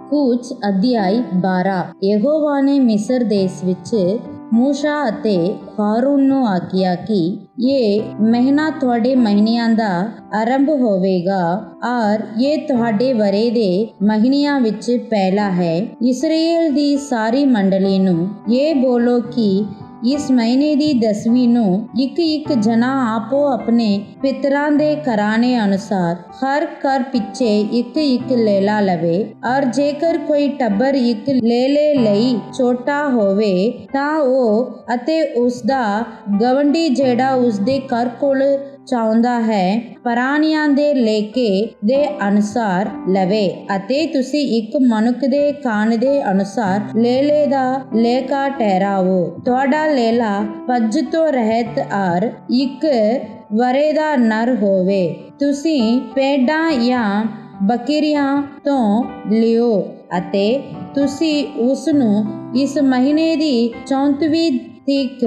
ਕੂਚ ਅਧਿਆਇ 12। ਯਹੋਵਾ ਨੇ ਮਿਸਰ ਦੇਸ਼ ਵਿੱਚ ਮੂਸਾ ਅਤੇ ਹਾਰੂਨ ਨੂੰ ਆਖਿਆ ਕਿ ਇਹ ਮਹੀਨਾ ਤੁਹਾਡੇ ਮਹੀਨਿਆਂ ਦਾ ਆਰੰਭ ਹੋਵੇਗਾ ਔਰ ਇਹ ਤੁਹਾਡੇ ਵਰੇ ਦੇ ਮਹੀਨਿਆਂ ਵਿੱਚ ਪਹਿਲਾ ਹੈ। ਇਸਰਾਏਲ ਦੀ ਸਾਰੀ ਮੰਡਲੀ ਨੂੰ ਇਹ ਬੋਲੋ ਕਿ ਇਸ ਮਹੀਨੇ ਦੀ 10ਵੀਂ ਨੂੰ ਇੱਕ ਜਣਾ ਆਪੋ ਆਪਣੇ ਪਿਤਰਾਂ ਦੇ ਘਰਾਣੇ ਅਨੁਸਾਰ ਹਰ ਘਰ ਪਿੱਛੇ ਇੱਕ ਲੇਲਾ ਲਵੇ। ਔਰ ਜੇਕਰ ਕੋਈ ਟੱਬਰ ਇੱਕ ਲੇਲੇ ਲਈ ਛੋਟਾ ਹੋਵੇ ਤਾਂ ਉਹ ਅਤੇ ਉਸਦਾ ਗਵੰਡੀ ਜਿਹੜਾ ਉਸਦੇ ਘਰ ਕੋਲ ਚਾਹੁੰਦਾ ਹੈ ਪ੍ਰਾਣੀਆਂ ਦੇ ਲੇਖੇ ਦੇ ਅਨੁਸਾਰ ਲਵੇ ਅਤੇ ਤੁਸੀਂ ਇੱਕ ਮਨੁੱਖ ਦੇ ਕਾਨ ਦੇ ਅਨੁਸਾਰ ਲੇਲੇ ਦਾ ਲੇਖਾ ਠਹਿਰਾਵੋ। ਤੁਹਾਡਾ ਲੇਲਾ ਪੱਜ ਤੋਂ ਰਹਿਤ ਔਰ ਇੱਕ ਵਰੇ ਦਾ ਨਰ ਹੋਵੇ। ਤੁਸੀਂ ਭੇਡਾਂ ਜਾਂ ਬੱਕਰੀਆਂ ਤੋਂ ਲਿਓ ਅਤੇ ਤੁਸੀਂ ਉਸ ਨੂੰ ਇਸ ਮਹੀਨੇ ਦੀ 34ਵੀਂ ਤੀਕ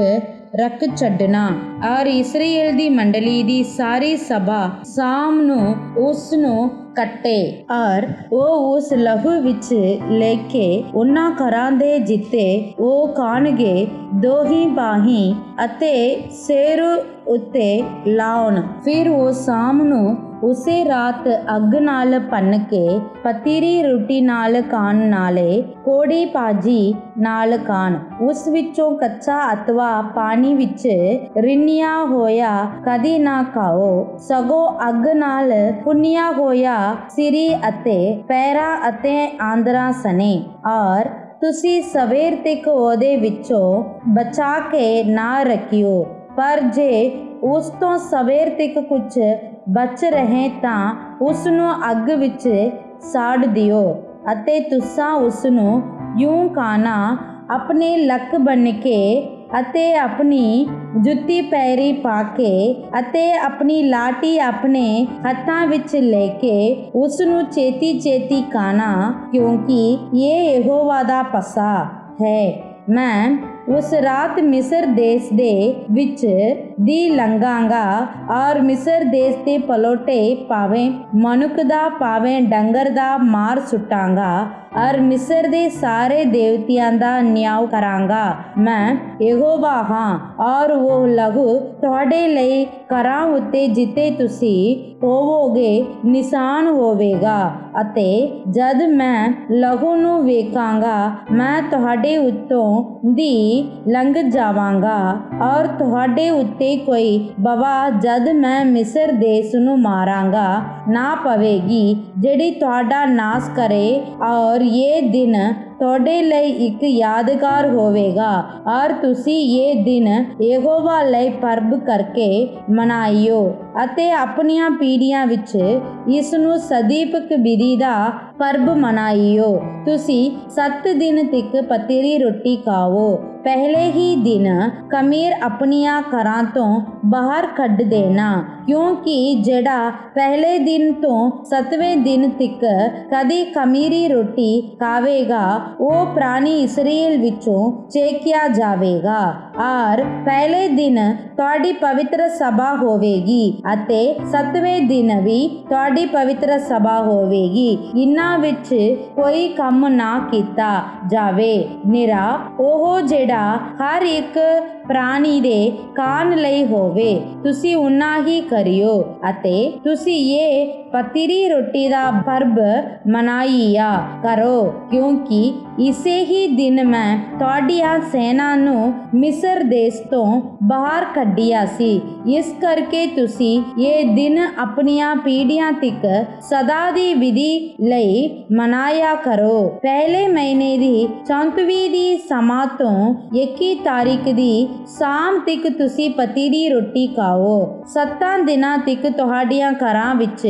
ਰੱਖ ਛੱਡਣਾ। ਔਰ ਇਸਰਾਏਲ ਦੀ ਮੰਡਲੀ ਦੀ ਸਾਰੀ ਸਭਾ ਸ਼ਾਮ ਨੂੰ ਉਸ ਨੂੰ ਕੱਟੇ ਔਰ ਉਹ ਉਸ ਲਹੂ ਵਿੱਚ ਲੈ ਕੇ ਉਹਨਾਂ ਘਰਾਂ ਦੇ ਜਿੱਤੇ ਉਹ ਖਾਣਗੇ ਦੋਹੀ ਬਾਹੀਂ ਅਤੇ ਸਿਰ ਉੱਤੇ ਲਾਉਣ। ਫਿਰ ਉਹ ਸ਼ਾਮ ਨੂੰ ਉਸੇ ਰਾਤ ਅੱਗ ਨਾਲ ਭੰਨ ਕੇ ਪਤੀਰੀ ਰੋਟੀ ਨਾਲ ਖਾਣ ਨਾਲੇ ਕੋੜੀ ਭਾਜੀ ਨਾਲ ਖਾਣ। ਉਸ ਵਿੱਚੋਂ ਕੱਚਾ ਅਥਵਾ ਪਾਣੀ ਵਿੱਚ ਰਿੰਨਿਆ ਹੋਇਆ ਕਦੀ ਨਾ ਖਾਓ, ਸਗੋਂ ਅੱਗ ਨਾਲ ਭੁੰਨਿਆ ਹੋਇਆ ਸਿਰੀ ਅਤੇ ਪੈਰਾਂ ਅਤੇ ਆਂਦਰਾਂ ਸਣੇ। ਔਰ ਤੁਸੀਂ ਸਵੇਰ ਤੱਕ ਉਹਦੇ ਵਿੱਚੋਂ ਬਚਾ ਕੇ ਨਾ ਰੱਖਿਓ, ਪਰ ਜੇ ਉਸ ਤੋਂ ਸਵੇਰ ਤੱਕ ਕੁਝ ਬਚ ਰਹੇ ਤਾਂ ਉਸ ਨੂੰ ਅੱਗ ਵਿੱਚ ਸਾੜ ਦਿਓ ਅਤੇ ਤੁਸਾਂ ਉਸ ਨੂੰ ਯੂੰ ਖਾਣਾ ਆਪਣੇ ਲੱਕ ਬੰਨ੍ਹ ਕੇ ਅਤੇ ਆਪਣੀ ਜੁੱਤੀ ਪੈਰੀ ਪਾ ਕੇ ਅਤੇ ਆਪਣੀ ਲਾਠੀ ਆਪਣੇ ਹੱਥਾਂ ਵਿੱਚ ਲੈ ਕੇ ਉਸ ਨੂੰ ਛੇਤੀ ਖਾਣਾ, ਕਿਉਂਕਿ ਇਹ ਯਹੋਵਾ ਦਾ ਪਸਾ ਹੈ। ਮੈਂ ਉਸ ਰਾਤ ਮਿਸਰ ਦੇਸ਼ ਦੇ ਵਿੱਚ ਦੀ ਲੰਘਾਂਗਾ ਔਰ ਮਿਸਰ ਦੇਸ਼ ਦੇ ਪਲੋਟੇ ਭਾਵੇਂ ਮਨੁੱਖ ਦਾ ਭਾਵੇਂ ਡੰਗਰ ਦਾ ਮਾਰ ਸੁੱਟਾਂਗਾ ਔਰ ਮਿਸਰ ਦੇ ਸਾਰੇ ਦੇਵਤਿਆਂ ਦਾ ਨਿਆਂ ਕਰਾਂਗਾ। ਮੈਂ ਯਹੋਵਾ ਹਾਂ ਔਰ ਉਹ ਲਹੂ ਤੁਹਾਡੇ ਲਈ ਘਰਾਂ ਉੱਤੇ ਜਿੱਤੇ ਤੁਸੀਂ ਹੋਵੋਗੇ ਨਿਸ਼ਾਨ ਹੋਵੇਗਾ। ਅਤੇ ਜਦ ਮੈਂ ਲਹੂ ਨੂੰ ਵੇਖਾਂਗਾ ਮੈਂ ਤੁਹਾਡੇ ਉੱਤੋਂ ਦੀ ਲੰਘ ਜਾਵਾਂਗਾ ਔਰ ਤੁਹਾਡੇ ਉੱਤੇ ਕੋਈ ਬਵਾ ਜਦ ਮੈਂ ਮਿਸਰ ਦੇਸ਼ ਨੂੰ ਮਾਰਾਂਗਾ ਨਾ ਪਵੇਗੀ ਜਿਹੜੀ ਤੁਹਾਡਾ ਨਾਸ਼ ਕਰੇ। ਔਰ ਇਹ ਦਿਨ ਤੁਹਾਡੇ ਲਈ ਇੱਕ ਯਾਦਗਾਰ ਹੋਵੇਗਾ ਔਰ ਤੁਸੀਂ ਇਹ ਦਿਨ ਯਹੋਵਾ ਲਈ ਪਰਬ ਕਰਕੇ ਮਨਾਇਓ ਅਤੇ ਆਪਣੀਆਂ ਪੀੜ੍ਹੀਆਂ ਵਿੱਚ ਇਸ ਨੂੰ ਸਦੀਪਕ ਵਿਧੀ ਦਾ ਪਰਬ ਮਨਾਇਓ। ਤੁਸੀਂ 7 ਦਿਨ ਤੱਕ ਪਤੀਰੀ ਰੋਟੀ ਖਾਓ। ਪਹਿਲੇ ਹੀ ਦਿਨ ਖਮੀਰ ਆਪਣੀਆਂ ਘਰਾਂ ਤੋਂ ਬਾਹਰ ਕੱਢ ਦੇਣਾ, ਕਿਉਂਕਿ ਜਿਹੜਾ ਪਹਿਲੇ ਦਿਨ ਤੋਂ 7ਵੇਂ ਦਿਨ ਤੱਕ ਕਦੀ ਖਮੀਰੀ ਰੋਟੀ ਖਾਵੇਗਾ ਉਹ ਪ੍ਰਾਣੀ ਇਸਰਾਏਲ ਵਿੱਚੋਂ ਚੇਕਿਆ ਜਾਵੇਗਾ। ਔਰ ਪਹਿਲੇ ਦਿਨ ਤੁਹਾਡੀ ਪਵਿੱਤਰ ਸਭਾ ਹੋਵੇਗੀ ਅਤੇ 7ਵੇਂ ਦਿਨ ਵੀ ਤੁਹਾਡੀ ਪਵਿੱਤਰ ਸਭਾ ਹੋਵੇਗੀ। ਇਹਨਾਂ ਵਿੱਚ ਕੋਈ ਕੰਮ ਨਾ ਕੀਤਾ ਜਾਵੇ, ਨਿਰਾ ਉਹ ਜਿਹੜਾ ਹਰ ਇੱਕ ਪ੍ਰਾਣੀ ਦੇ ਖਾਣ ਲਈ ਹੋਵੇ ਤੁਸੀਂ ਉਨਾ ਹੀ ਕਰਿਓ। ਅਤੇ ਤੁਸੀਂ ਇਹ ਪਤੀਰੀ ਰੋਟੀ ਦਾ ਪਰਬ ਮਨਾਇਆ ਕਰੋ, ਕਿਉਂਕਿ ਇਸੇ ਹੀ ਦਿਨ ਮੈਂ ਤੁਹਾਡੀਆਂ ਸੈਨਾ ਨੂੰ ਮਿਸਰ ਦੇਸ਼ ਤੋਂ ਬਾਹਰ ਕੱਢਿਆ ਸੀ। ਇਸ ਕਰਕੇ ਤੁਸੀਂ ਇਹ ਦਿਨ ਆਪਣੀਆਂ ਪੀੜ੍ਹੀਆਂ ਤੱਕ ਸਦਾ ਦੀ ਵਿਧੀ ਲਈ ਮਨਾਇਆ ਕਰੋ। ਪਹਿਲੇ ਮਹੀਨੇ ਦੀ 34ਵੀਂ ਦੀ ਸਮਾਂ ਤੋਂ 21 ਤਾਰੀਖ ਦੀ ਸ਼ਾਮ ਤੱਕ ਤੁਸੀਂ ਪਤੀਰੀ ਰੋਟੀ ਖਾਓ। 7 ਦਿਨਾਂ ਤੱਕ ਤੁਹਾਡੀਆਂ ਘਰਾਂ ਵਿੱਚ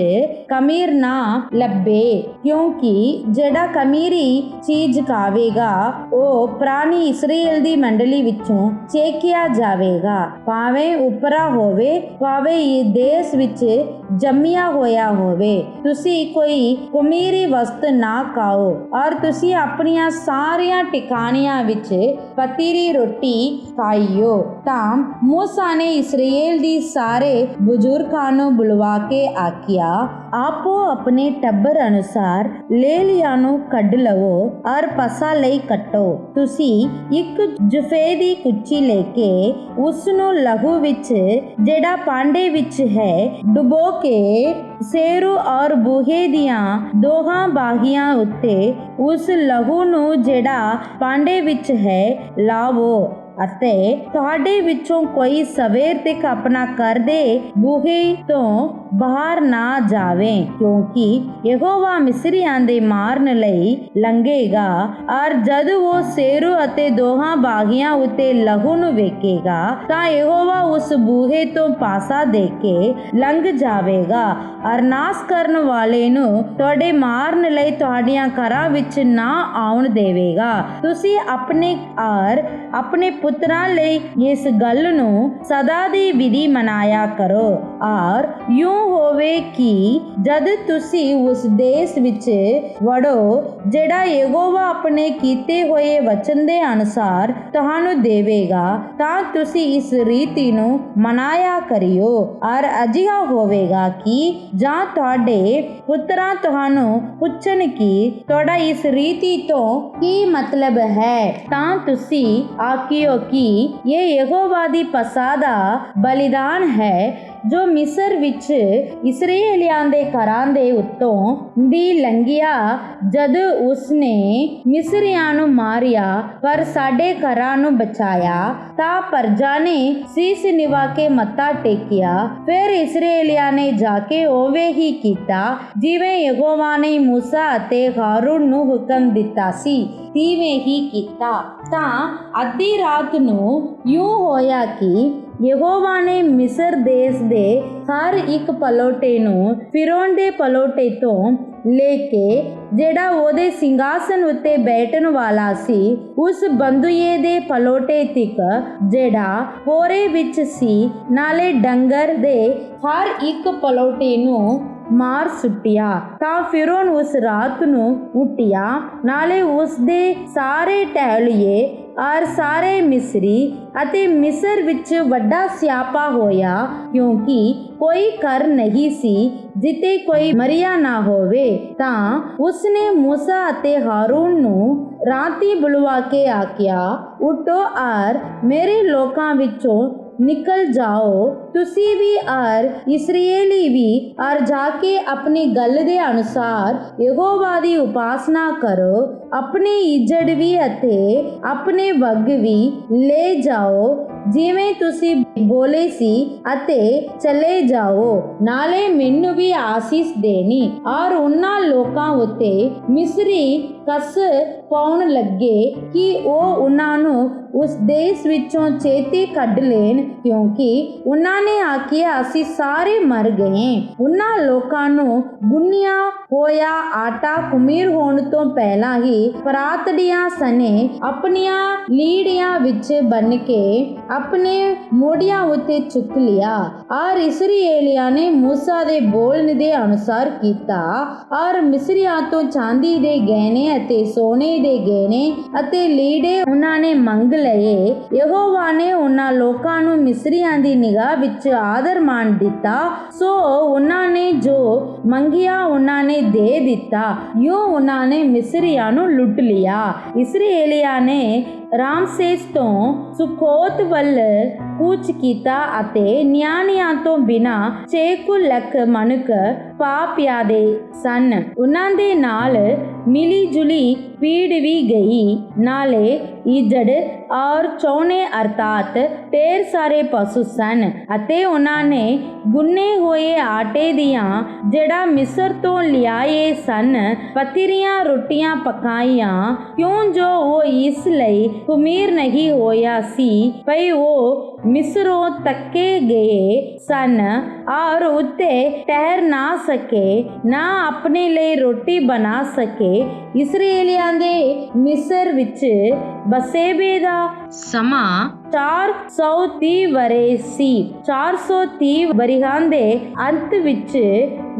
ਖਮੀਰ ਨਾ ਲੱਭੇ, ਕਿਉਂਕਿ ਜਿਹੜਾ ਖਮੀਰੀ ਚੀਜ਼ ਖਾਵੇਗਾ ਉਹ ਪ੍ਰਾਣੀ ਇਸਰਾਏਲ ਦੀ ਮੰਡਲੀ ਵਿੱਚੋਂ ਚੇਕਿਆ ਜਾਵੇਗਾ, ਭਾਵੇਂ ਉਪਰਾ ਹੋਵੇ ਭਾਵੇਂ ਇਹ ਦੇਸ਼ ਵਿੱਚ ਜੰਮਿਆ ਹੋਇਆ ਹੋਵੇ। ਤੁਸੀਂ ਕੋਈ ਖਮੀਰੀ ਵਸਤ ਨਾ ਖਾਓ ਔਰ ਤੁਸੀਂ ਆਪਣੀਆਂ ਸਾਰੀਆਂ ਟਿਕਾਣਿਆਂ ਵਿੱਚ ਪਤੀਰੀ ਰੋਟੀ ਖਾਇਓ। ਕਰਿਓ। ਤਾਂ ਮੂਸਾ ਨੇ ਇਸਰਾਏਲ ਦੀ ਸਾਰੇ ਬਜ਼ੁਰਗਾਂ ਨੂੰ ਬੁਲਵਾ ਕੇ ਆਖਿਆ, ਆਪੋ ਆਪਣੇ ਟੱਬਰ ਅਨੁਸਾਰ ਲੇਲੀਆਂ ਨੂੰ ਕੱਢ ਲਵੋ ਔਰ ਪਸਾ ਲਈ ਕੱਟੋ। ਤੁਸੀਂ ਇੱਕ ਜੁਫੇ ਦੀ ਕੁੱਚੀ ਲੈ ਕੇ ਉਸ ਨੂੰ ਲਹੂ ਵਿੱਚ ਜਿਹੜਾ ਭਾਂਡੇ ਵਿੱਚ ਹੈ ਡੁਬੋ ਕੇ ਸੇਰੂ ਔਰ ਬੂਹੇ ਦੀਆਂ ਦੋਹਾਂ ਬਾਹੀਆਂ ਉੱਤੇ ਉਸ ਲਹੂ ਨੂੰ ਜਿਹੜਾ ਭਾਂਡੇ ਵਿੱਚ ਹੈ ਲਾਵੋ ਅਤੇ ਤੁਹਾਡੇ ਵਿੱਚੋਂ ਕੋਈ ਸਵੇਰ ਤੱਕ ਆਪਣਾ ਘਰ ਦੇ ਬੂਹੇ ਤੋਂ ਬਾਹਰ ਨਾ ਜਾਵੇ, ਕਿਉਂਕਿ ਯਹੋਵਾ ਮਿਸਰੀਆਂ ਦੇ ਮਾਰਨ ਲਈ ਲੰਘੇਗਾ। ਔਰ ਜਦ ਉਹ ਸੇਰੂ ਅਤੇ ਦੋਹਾਂ ਬਾਗੀਆਂ ਉੱਤੇ ਲਹੂ ਨੂੰ ਵੇਖੇਗਾ ਤਾਂ ਯਹੋਵਾ ਉਸ ਬੂਹੇ ਤੋਂ ਪਾਸਾ ਦੇ ਕੇ ਲੰਘ ਜਾਵੇਗਾ ਔਰ ਨਾਸ ਕਰਨ ਵਾਲੇ ਨੂੰ ਤੁਹਾਡੇ ਮਾਰਨ ਲਈ ਤੁਹਾਡੀਆਂ ਘਰਾਂ ਵਿੱਚ ਨਾ ਆਉਣ ਦੇਵੇਗਾ। ਤੁਸੀਂ ਆਪਣੇ ਔਰ ਆਪਣੇ ਪੁੱਤਰਾਂ ਲਈ ਇਸ ਗੱਲ ਨੂੰ ਸਦਾ ਦੀ ਵਿਧੀ ਮਨਾਇਆ ਕਰੋ। ਔਰ ਯੂੰ ਹੋਵੇ ਕਿ ਜਦ ਤੁਸੀਂ ਉਸ ਦੇਸ਼ ਵਿੱਚ ਵੜੋ ਜਿਹੜਾ ਯਹੋਵਾ ਆਪਣੇ ਕੀਤੇ ਹੋਏ ਵਚਨ ਦੇ ਅਨੁਸਾਰ ਤੁਹਾਨੂੰ ਦੇਵੇਗਾ, ਤਾਂ ਤੁਸੀਂ ਇਸ ਰੀਤੀ ਨੂੰ ਮਨਾਇਆ ਕਰਿਓ। ਔਰ ਅਜਿਹਾ ਹੋਵੇਗਾ ਕਿ ਜਾਂ ਤੁਹਾਡੇ ਪੁੱਤਰਾਂ ਤੁਹਾਨੂੰ ਪੁੱਛਣ ਕਿ ਤੁਹਾਡਾ ਇਸ ਰੀਤੀ ਤੋਂ ਕੀ ਮਤਲਬ ਹੈ, ਤਾਂ ਤੁਸੀਂ ਆਖਿਓ ਕਿ ਇਹ ਯਹੋਵਾ ਦੀ ਪਸਾ ਦਾ ਬਲੀਦਾਨ ਹੈ ਜੋ ਮਿਸਰ ਵਿੱਚ ਇਸਰਾਏਲੀਆਂ ਦੇ ਘਰਾਂ ਦੇ ਉੱਤੋਂ ਦੀ ਲੰਘਿਆ ਜਦ ਉਸਨੇ ਮਿਸਰੀਆਂ ਨੂੰ ਮਾਰਿਆ ਪਰ ਸਾਡੇ ਘਰਾਂ ਨੂੰ ਬਚਾਇਆ। ਤਾਂ ਪਰਜਾ ਨੇ ਸੀਸ ਨਿਵਾ ਕੇ ਮੱਥਾ ਟੇਕਿਆ। ਫਿਰ ਇਸਰਾਏਲੀਆਂ ਨੇ ਜਾ ਕੇ ਉਵੇਂ ਹੀ ਕੀਤਾ ਜਿਵੇਂ ਯਹੋਵਾ ਨੇ ਮੂਸਾ ਅਤੇ ਹਾਰੂਨ ਨੂੰ ਹੁਕਮ ਦਿੱਤਾ ਸੀ, ਤਿਵੇਂ ਹੀ ਕੀਤਾ। ਤਾਂ ਅੱਧੀ ਰਾਤ ਨੂੰ ਯੂੰ ਹੋਇਆ ਕਿ ਯਹੋਵਾ ਨੇ ਮਿਸਰ ਦੇਸ਼ ਦੇ ਹਰ ਇੱਕ ਪਲੋਟੇ ਨੂੰ ਫਿਰੌਨ ਦੇ ਪਲੋਟੇ ਤੋਂ ਲੈ ਕੇ ਜਿਹੜਾ ਉਹਦੇ ਸਿੰਘਾਸਨ ਉੱਤੇ ਬੈਠਣ ਵਾਲਾ ਸੀ ਉਸ ਬੰਦੂਏ ਦੇ ਪਲੋਟੇ ਤੱਕ ਜਿਹੜਾ ਪੋਰੇ ਵਿੱਚ ਸੀ, ਨਾਲੇ ਡੰਗਰ ਦੇ ਹਰ ਇੱਕ ਪਲੋਟੇ ਨੂੰ ਮਾਰ ਸੁੱਟਿਆ। ਤਾਂ ਫਿਰੌਨ ਉਸ ਰਾਤ ਨੂੰ ਉੱਠਿਆ, ਨਾਲੇ ਉਸ ਦੇ ਸਾਰੇ ਟਹਿਲੀਏ ਔਰ ਸਾਰੇ ਮਿਸਰੀ ਅਤੇ ਮਿਸਰ ਵਿੱਚ ਵੱਡਾ ਸਿਆਪਾ ਹੋਇਆ, ਕਿਉਂਕਿ ਕੋਈ ਘਰ ਨਹੀਂ ਸੀ ਜਿੱਥੇ ਕੋਈ ਮਰਿਆ ਨਾ ਹੋਵੇ। ਤਾਂ ਉਸਨੇ ਮੂਸਾ ਅਤੇ ਹਾਰੂਨ ਨੂੰ ਰਾਤੀ ਬੁਲਵਾ ਕੇ ਆਖਿਆ, ਉੱਠੋ ਔਰ ਮੇਰੇ ਲੋਕਾਂ ਵਿੱਚੋਂ ਨਿਕਲ ਜਾਓ, ਤੁਸੀਂ ਵੀ ਔਰ ਇਸਰਾਏਲੀ ਵੀ, ਔਰ ਜਾ ਕੇ ਆਪਣੀ ਗੱਲ ਦੇ ਅਨੁਸਾਰ ਯਹੋਵਾ ਦੀ ਉਪਾਸਨਾ ਕਰੋ। ਆਪਣੇ ਇੱਜੜ ਵੀ ਅਤੇ ਆਪਣੇ ਵੱਗ ਵੀ ਲੈ ਜਾਓ ਜਿਵੇਂ ਤੁਸੀਂ ਬੋਲੇ ਸੀ ਅਤੇ ਚਲੇ ਜਾਓ, ਨਾਲੇ ਮੈਨੂੰ ਵੀ ਆਸੀਸ ਦੇਣੀ। ਔਰ ਉਹਨਾਂ ਲੋਕਾਂ ਉੱਤੇ ਮਿਸਰੀ ਕਸ ਪਾਉਣ ਲੱਗੇ ਕਿ ਉਹ ਉਹਨਾਂ ਨੂੰ ਉਸ ਦੇਸ਼ ਵਿੱਚੋਂ ਛੇਤੀ ਕੱਢ ਲੈਣ, ਕਿਉਂਕਿ ਉਹਨਾਂ ਨੇ ਆਖਿਆ ਅਸੀਂ ਸਾਰੇ ਮਰ ਗਏ। ਉਹਨਾਂ ਲੋਕਾਂ ਨੂੰ ਗੁੰਨਿਆ ਹੋਇਆ ਆਟਾ ਖਮੀਰ ਹੋਣ ਤੋਂ ਪਹਿਲਾਂ ਹੀ ਪਰਾਤੜੀਆਂ ਸਣੇ ਆਪਣੀਆਂ ਲੀੜੀਆਂ ਵਿੱਚ ਬੰਨ ਕੇ ਆਪਣੇ ਮੋਢਿਆਂ ਉੱਤੇ ਚੁੱਕ ਲਿਆ। ਔਰ ਇਸਰਾਏਲੀਆਂ ਨੇ ਮੂਸਾ ਦੇ ਬੋਲਣ ਦੇ ਅਨੁਸਾਰ ਕੀਤਾ ਔਰ ਮਿਸਰੀਆਂ ਤੋਂ ਚਾਂਦੀ ਦੇ ਗਹਿਣੇ ਅਤੇ ਸੋਨੇ ਦੇ ਗਹਿਣੇ ਅਤੇ ਲੀੜੇ ਉਹਨਾਂ ਨੇ ਮੰਗ ਲਏ। ਯਹੋਵਾ ਨੇ ਉਹਨਾਂ ਲੋਕਾਂ ਨੂੰ ਮਿਸਰੀਆਂ ਦੀ ਨਿਗਾਹ ਵਿੱਚ ਆਦਰ ਮਾਣ ਦਿੱਤਾ, ਸੋ ਉਹਨਾਂ ਨੇ ਜੋ ਮੰਗਿਆ ਉਹਨਾਂ ਨੇ ਦੇ ਦਿੱਤਾ। ਯੋ ਉਹਨਾਂ ਨੇ ਮਿਸਰੀਆਂ ਨੂੰ ਲੁੱਟ ਲਿਆ। ਇਸਰਾਏਲੀਆਂ ਨੇ ਰਾਮਸੇਸ ਤੋਂ ਸੁਕੋਤ ਵੱਲ ਕੂਚ ਕੀਤਾ ਅਤੇ ਨਿਆਣਿਆਂ ਤੋਂ ਬਿਨਾਂ 6 ਲੱਖ ਮਨੁੱਖ ਪਾ ਪਿਆਦੇ ਸਨ। ਉਹਨਾਂ ਦੇ ਨਾਲ ਮਿਲੀ ਜੁਲੀ ਪੀੜ ਵੀ ਗਈ, ਨਾਲੇ ਇੱਜੜ ਔਰ ਚੌਣੇ ਅਰਥਾਤ ਢੇਰ ਸਾਰੇ ਪਸ਼ੂ ਸਨ। ਅਤੇ ਉਹਨਾਂ ਨੇ ਗੁੰਨੇ ਹੋਏ ਆਟੇ ਦੀਆਂ ਜਿਹੜਾ ਮਿਸਰ ਤੋਂ ਲਿਆਏ ਸਨ ਪਤੀਰੀਆਂ ਰੋਟੀਆਂ ਪਕਾਈਆਂ, ਕਿਉਂ ਜੋ ਉਹ ਇਸ ਲਈ ਖਮੀਰ ਨਹੀਂ ਹੋਇਆ ਸੀ ਭਈ ਉਹ ਮਿਸਰੋਂ ਤੱਕੇ ਗਏ ਸਨ ਔਰ ਉੱਤੇ ਠਹਿਰ ਨਾ ਸਕੇ, ਨਾ ਆਪਣੇ ਲਈ ਰੋਟੀ ਬਣਾ ਸਕੇ। ਇਸਰਾਏਲੀਆਂ ਦੇ ਮਿਸਰ ਵਿੱਚ ਬਸੇਬੇ ਦਾ ਸਮਾਂ 430 ਵਰੇ ਸੀ। 430 ਵਰਿਆਂ ਦੇ ਅੰਤ ਵਿੱਚ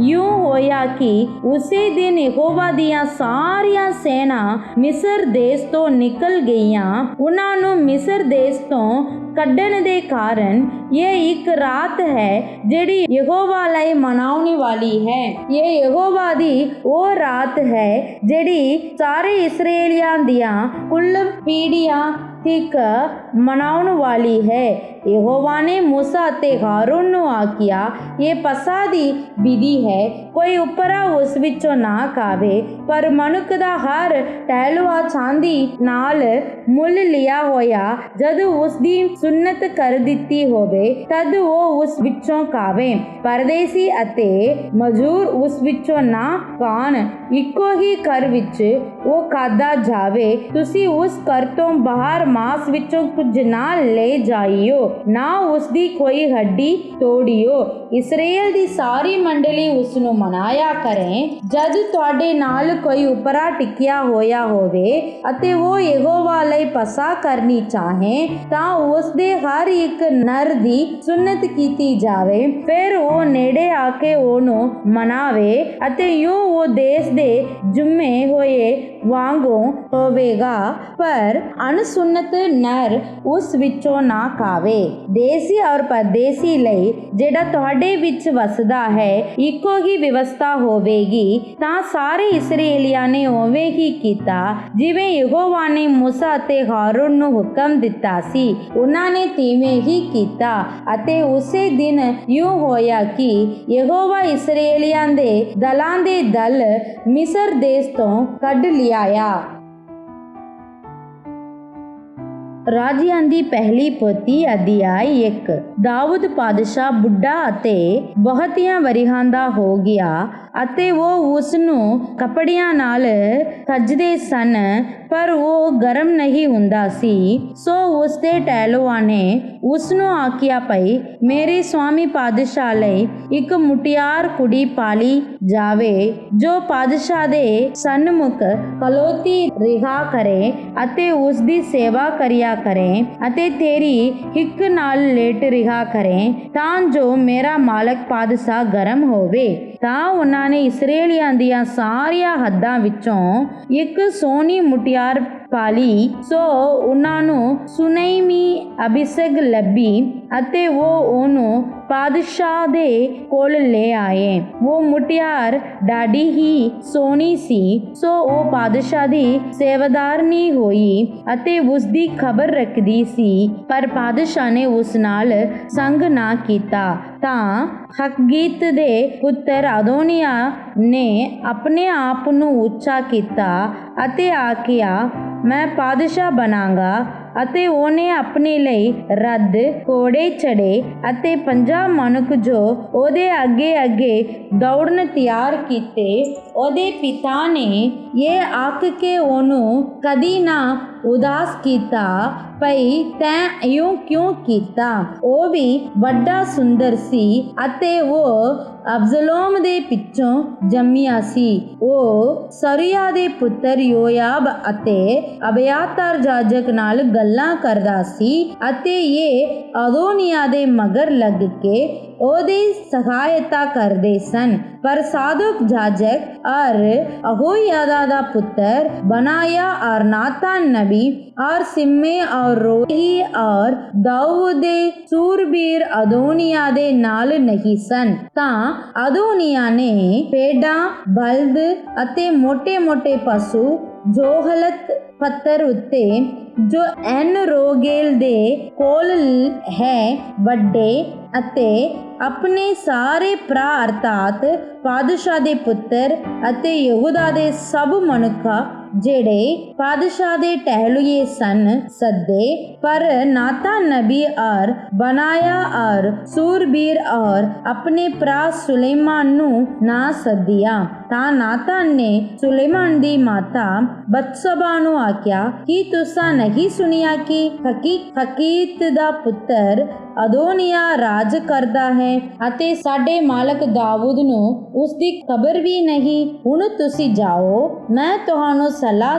ਯੂੰ ਹੋਇਆ ਕਿ ਉਸੇ ਦਿਨ ਯਹੋਵਾ ਦੀਆਂ ਸਾਰੀਆਂ ਸੈਨਾ ਮਿਸਰ ਦੇਸ਼ ਤੋਂ ਨਿਕਲ ਗਈਆਂ। ਉਹਨਾਂ ਨੂੰ ਮਿਸਰ ਦੇਸ਼ ਤੋਂ ਕੱਢਣ ਦੇ ਕਾਰਨ ਇਹ ਇੱਕ ਰਾਤ ਹੈ ਜਿਹੜੀ ਯਹੋਵਾ ਲਈ ਮਨਾਉਣ ਵਾਲੀ ਹੈ। ਇਹ ਯਹੋਵਾ ਦੀ ਉਹ ਰਾਤ ਹੈ ਜਿਹੜੀ ਸਾਰੇ ਇਸਰਾਏਲੀਆਂ ਦੀਆਂ ਕੁੱਲ ਪੀੜ੍ਹੀਆਂ ਤੱਕ ਮਨਾਉਣ ਵਾਲੀ ਹੈ। ਯਹੋਵਾ ਨੇ ਮੂਸਾ ਅਤੇ ਹਾਰੂਨ ਨੂੰ ਆਖਿਆ, ਇਹ ਪਸਾ ਦੀ ਵਿਧੀ ਹੈ, ਕੋਈ ਉਪਰਾ ਉਸ ਵਿੱਚੋਂ ਨਾ ਖਾਵੇ, ਪਰ ਮਨੁੱਖ ਦਾ ਹਰ ਟਹਿਲੂਆ ਚਾਂਦੀ ਨਾਲ ਮੁੱਲ ਲਿਆ ਹੋਇਆ ਜਦ ਉਸ ਦੀ ਸੁੰਨਤ ਕਰ ਦਿੱਤੀ ਹੋਵੇ ਤਦ ਉਹ ਉਸ ਵਿੱਚੋਂ ਖਾਵੇ। ਪਰਦੇਸੀ ਅਤੇ ਮਜ਼ਦੂਰ ਉਸ ਵਿੱਚੋਂ ਨਾ ਖਾਣ। ਇੱਕੋ ਹੀ ਘਰ ਵਿੱਚ ਉਹ ਖਾਧਾ ਜਾਵੇ। ਤੁਸੀਂ ਉਸ ਘਰ ਤੋਂ ਬਾਹਰ ਮਾਸ ਵਿੱਚੋਂ ਕੁਝ ਨਾ ਲੈ ਜਾਈਓ, ਨਾ ਉਸ ਦੀ ਕੋਈ ਹੱਡੀ ਤੋੜਿਓ। ਇਸਰਾਏਲ ਦੀ ਸਾਰੀ ਮੰਡਲੀ ਉਸ ਨੂੰ ਮਨਾਇਆ ਕਰੇ। ਜਦ ਤੁਹਾਡੇ ਨਾਲ ਕੋਈ ਉਪਰਾ ਟਿਕਿਆ ਹੋਇਆ ਹੋਵੇ ਅਤੇ ਉਹ ਯਹੋਵਾ ਲਈ ਪਸਾ ਕਰਨੀ ਚਾਹੇ ਤਾਂ ਉਸ ਦੇ ਹਰ ਇੱਕ ਨਰ ਦੀ ਸੁੰਨਤ ਕੀਤੀ ਜਾਵੇ। ਫਿਰ ਉਹ ਨੇੜੇ ਆ ਕੇ ਉਹਨੂੰ ਮਨਾਵੇ ਅਤੇ ਯੂੰ ਉਹ ਦੇਸ਼ ਦੇ ਜੁਮੇ ਹੋਏ ਵਾਂਗੂ ਹੋਵੇਗਾ, ਪਰ ਅਣਸੁੰਨਤ ਨਰ ਉਸ ਵਿੱਚੋਂ ਨਾ ਖਾਵੇ। ਦੇਸੀ ਔਰ ਪਰਦੇਸੀ ਲਈ ਜਿਹੜਾ ਤੁਹਾਡੇ ਵਿੱਚ ਵਸਦਾ ਹੈ ਇੱਕੋ ਹੀ ਵਿਵਸਥਾ ਹੋਵੇਗੀ। ਤਾਂ ਸਾਰੇ ਇਸਰਾਏਲੀਆਂ ਨੇ ਉਵੇਂ ਹੀ ਕੀਤਾ ਜਿਵੇਂ ਯਹੋਵਾ ਨੇ ਮੂਸਾ ਅਤੇ ਹਾਰੂਨ ਨੂੰ ਹੁਕਮ ਦਿੱਤਾ ਸੀ। ਉਹਨਾਂ ਨੇ ਤਿਵੇਂ ਹੀ ਕੀਤਾ ਅਤੇ ਉਸੇ ਦਿਨ ਯੂੰ ਹੋਇਆ ਕਿ ਯਹੋਵਾ ਇਸਰਾਏਲੀਆਂ ਦੇ ਦਲਾਂ ਦੇ ਦਲ ਮਿਸਰ ਦੇਸ਼ ਤੋਂ ਕੱਢ ਲਿਆਇਆ। ਰਾਜਿਆਂ ਦੀ ਪਹਿਲੀ ਪੋਥੀ ਅਧਿਆਇ 1। ਦਾਊਦ ਪਾਤਸ਼ਾਹ ਬੁੱਢਾ ਅਤੇ ਬਹੁਤਿਆਂ ਵਰਿਆਂ ਦਾ ਹੋ ਗਿਆ ਅਤੇ ਉਹ ਉਸ ਨੂੰ ਕੱਪੜਿਆਂ ਨਾਲ ਕੱਜਦੇ ਸਨ, ਪਰ ਉਹ ਗਰਮ ਨਹੀਂ ਹੁੰਦਾ ਸੀ। ਸੋ ਉਸ ਦੇ ਟਹਿਲੂਆਂ ਨੇ ਉਸ ਨੂੰ ਆਖਿਆ, ਭਈ ਮੇਰੇ ਸਵਾਮੀ ਪਾਤਸ਼ਾਹ ਲਈ ਇੱਕ ਮੁਟਿਆਰ ਕੁੜੀ ਪਾਲੀ ਜਾਵੇ ਜੋ ਪਾਤਸ਼ਾਹ ਦੇ ਸਨਮੁਖ ਖਲੋਤੀ ਰਿਹਾ ਕਰੇ ਅਤੇ ਉਸ ਦੀ ਸੇਵਾ ਕਰਿਆ ਕਰੇ ਅਤੇ ਤੇਰੀ ਹਿੱਕ ਨਾਲ ਲੇਟ ਰਿਹਾ ਕਰੇ, ਤਾਂ ਜੋ ਮੇਰਾ ਮਾਲਕ ਪਾਤਸ਼ਾਹ ਗਰਮ ਹੋਵੇ। ਤਾਂ ਉਹਨਾਂ ਨੇ ਇਸਰਾਏਲੀਆਂ ਦੀਆਂ ਸਾਰੀਆਂ ਹੱਦਾਂ ਵਿੱਚੋਂ ਇੱਕ ਸੋਹਣੀ ਮੁਟਿਆਰ ਪਾਲੀ। ਸੋ ਉਹਨਾਂ ਨੂੰ ਸੁਨੈਮੀ ਅਬੀਸ਼ਗ ਲੱਭੀ ਅਤੇ ਉਹ ਉਹਨੂੰ ਪਾਤਸ਼ਾਹ ਦੇ ਕੋਲ ਲੈ ਆਏ। ਉਹ ਮੁਟਿਆਰ ਡਾਢੀ ਹੀ ਸੋਹਣੀ ਸੀ। ਸੋ ਉਹ ਪਾਤਸ਼ਾਹ ਦੀ ਸੇਵਾਦਾਰਨੀ ਹੋਈ ਅਤੇ ਉਸ ਦੀ ਖਬਰ ਰੱਖਦੀ ਸੀ, ਪਰ ਪਾਤਸ਼ਾਹ ਨੇ ਉਸ ਨਾਲ ਸੰਗ ਨਾ ਕੀਤਾ। ਤਾਂ ਹਗੀਤ ਦੇ ਪੁੱਤਰ ਅਦੋਨੀਆ ਨੇ ਆਪਣੇ ਆਪ ਨੂੰ ਉੱਚਾ ਕੀਤਾ ਅਤੇ ਆਖਿਆ, ਮੈਂ ਪਾਤਸ਼ਾਹ ਬਣਾਂਗਾ। ਅਤੇ ਉਹਨੇ ਆਪਣੇ ਲਈ ਰੱਦ ਘੋੜੇ ਚੜੇ ਅਤੇ 50 ਮਨੁੱਖ ਜੋ ਉਹਦੇ ਅੱਗੇ ਅੱਗੇ ਦੌੜਨ ਤਿਆਰ ਕੀਤੇ। ਉਹਦੇ ਪਿਤਾ ਨੇ ਇਹ ਆਖ ਕੇ ਉਹਨੂੰ ਕਦੀ ਨਾ ਉਦਾਸ ਕੀਤਾ, ਭਈ ਤੈਂ ਇਉਂ ਕਿਉਂ ਕੀਤਾ। ਉਹ ਵੀ ਵੱਡਾ ਸੁੰਦਰ ਸੀ ਅਤੇ ਉਹ ਅਬਸਲੋਮ ਦੇ ਪਿੱਛੋਂ ਜੰਮਿਆ ਸੀ। ਉਹ ਸਰੀਆ ਦੇ ਪੁੱਤਰ ਯੋਆਬ ਅਤੇ ਅਬਿਆਤਾਰ ਜਾਜਕ ਨਾਲ ਗੱਲਾਂ ਕਰਦਾ ਸੀ ਅਤੇ ਇਹ ਅਦੋਨੀਆ ਦੇ ਮਗਰ ਲੱਗ ਕੇ ਉਹਦੀ ਸਹਾਇਤਾ ਕਰਦੇ ਸਨ। ਪਰ ਸਾਦੋਕ ਜਾਜਕ और अहोयादा ਦਾ ਪੁੱਤਰ बनाया और नातान नबी और सिम्मे और रोही और दाऊद ਦੇ ਸੂਰਬੀਰ ਅਦੋਨੀਆ ਦੇ ਨਾਲ ਨਹੀਂ ਸਨ। ਤਾਂ ਅਦੋਨੀਆ ਨੇ ਭੇਡਾਂ, ਬਲਦ ਅਤੇ ਮੋਟੇ-ਮੋਟੇ ਪਸ਼ੂ ਜੋਹਲਤ ਪੱਥਰ ਉੱਤੇ ਜੋ ਐਨ ਰੋਗੇਲ ਦੇ ਕੋਲ ਹੈ ਵੱਡੇ ਅਤੇ ਆਪਣੇ ਸਾਰੇ ਭਰਾ ਅਰਥਾਤ ਪਾਤਸ਼ਾਹ ਦੇ ਪੁੱਤਰ ਅਤੇ ਯਹੂਦਾ ਦੇ ਸਭ ਮਨੁੱਖਾਂ ਜਿਹੜੇ ਪਾਤਸ਼ਾਹ ਦੇ ਟਹਿਲੂਏ ਸਨ ਸੱਦੇ। ਪਰ ਨਾਤਾਨ ਨਬੀ और बनाया और सूरबीर और अपने ਭਰਾ ਸੁਲੇਮਾਨ ਨੂੰ ਨਾ ਸੱਦਿਆ। ਤਾਂ ਨਾਤਾਨ ਨੇ ਸੁਲੇਮਾਨ ਦੀ ਮਾਤਾ ਬਤਸ਼ਬਾ ਨੂੰ ਆਖਿਆ, ਕੀ ਤੁਸੀਂ ਨਹੀਂ ਸੁਣਿਆ ਕਿ ਹਕੀਤ ਦਾ ਪੁੱਤਰ ਅਦੋਨੀਆ ਰਾਜ ਕਰਦਾ ਹੈ ਅਤੇ ਸਾਡੇ ਮਾਲਕ ਦਾਊਦ ਨੂੰ ਉਸ ਦੀ ਖਬਰ ਵੀ ਨਹੀਂ। ਹੁਣ ਤੁਸੀਂ ਜਾਓ, ਮੈਂ ਤੁਹਾਨੂੰ ਸਲਾਹ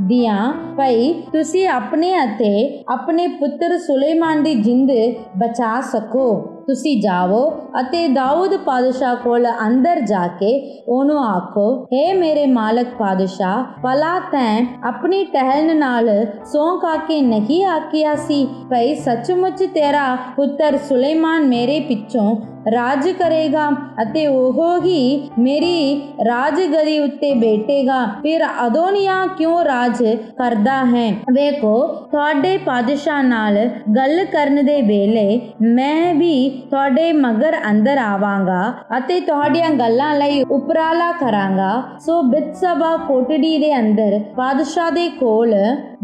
ਦਿਆਂ ਭਈ ਤੁਸੀਂ ਆਪਣੇ ਅਤੇ ਆਪਣੇ ਪੁੱਤਰ ਸੁਲੇਮਾਨ ਦੀ ਜਿੰਦ ਬਚਾ ਸਕੋ। ਤੁਸੀਂ ਜਾਓ ਅਤੇ ਦਾਊਦ ਪਾਦਸ਼ਾਹ ਕੋਲ ਅੰਦਰ ਜਾ ਕੇ ਉਹਨੂੰ ਆਖੋ, ਹੇ ਮੇਰੇ ਮਾਲਕ ਪਾਦਸ਼ਾਹ, ਭਲਾ ਤੈਂ ਆਪਣੀ ਟਹਿਲਣ ਨਾਲ ਸਹੁੰ ਖਾ ਕੇ ਨਹੀਂ ਆਖਿਆ ਸੀ ਭਈ ਸੱਚਮੁੱਚ ਤੇਰਾ ਪੁੱਤਰ ਸੁਲੇਮਾਨ ਮੇਰੇ ਪਿੱਛੋਂ ਰਾਜ ਕਰੇਗਾ ਅਤੇ ਉਹ ਹੀ ਮੇਰੀ ਰਾਜਗਦੀ ਉੱਤੇ ਬੈਠੇਗਾ। ਫਿਰ ਅਦੋਨੀਆ ਕਿਉਂ ਰਾਜ ਕਰਦਾ ਹੈ? ਵੇਖੋ, ਤੁਹਾਡੇ ਪਾਦਸ਼ਾਹ ਨਾਲ ਗੱਲ ਕਰਨ ਦੇ ਵੇਲੇ ਮੈਂ ਵੀ ਤੁਹਾਡੇ ਮਗਰ ਅੰਦਰ ਆਵਾਂਗਾ ਅਤੇ ਤੁਹਾਡੀਆਂ ਗੱਲਾਂ ਲਈ ਉਪਰਾਲਾ ਕਰਾਂਗਾ। ਸੋ ਬਿਤਸਬਾ ਕੋਠੜੀ ਦੇ ਅੰਦਰ ਪਾਦਸ਼ਾਹ ਦੇ ਕੋਲ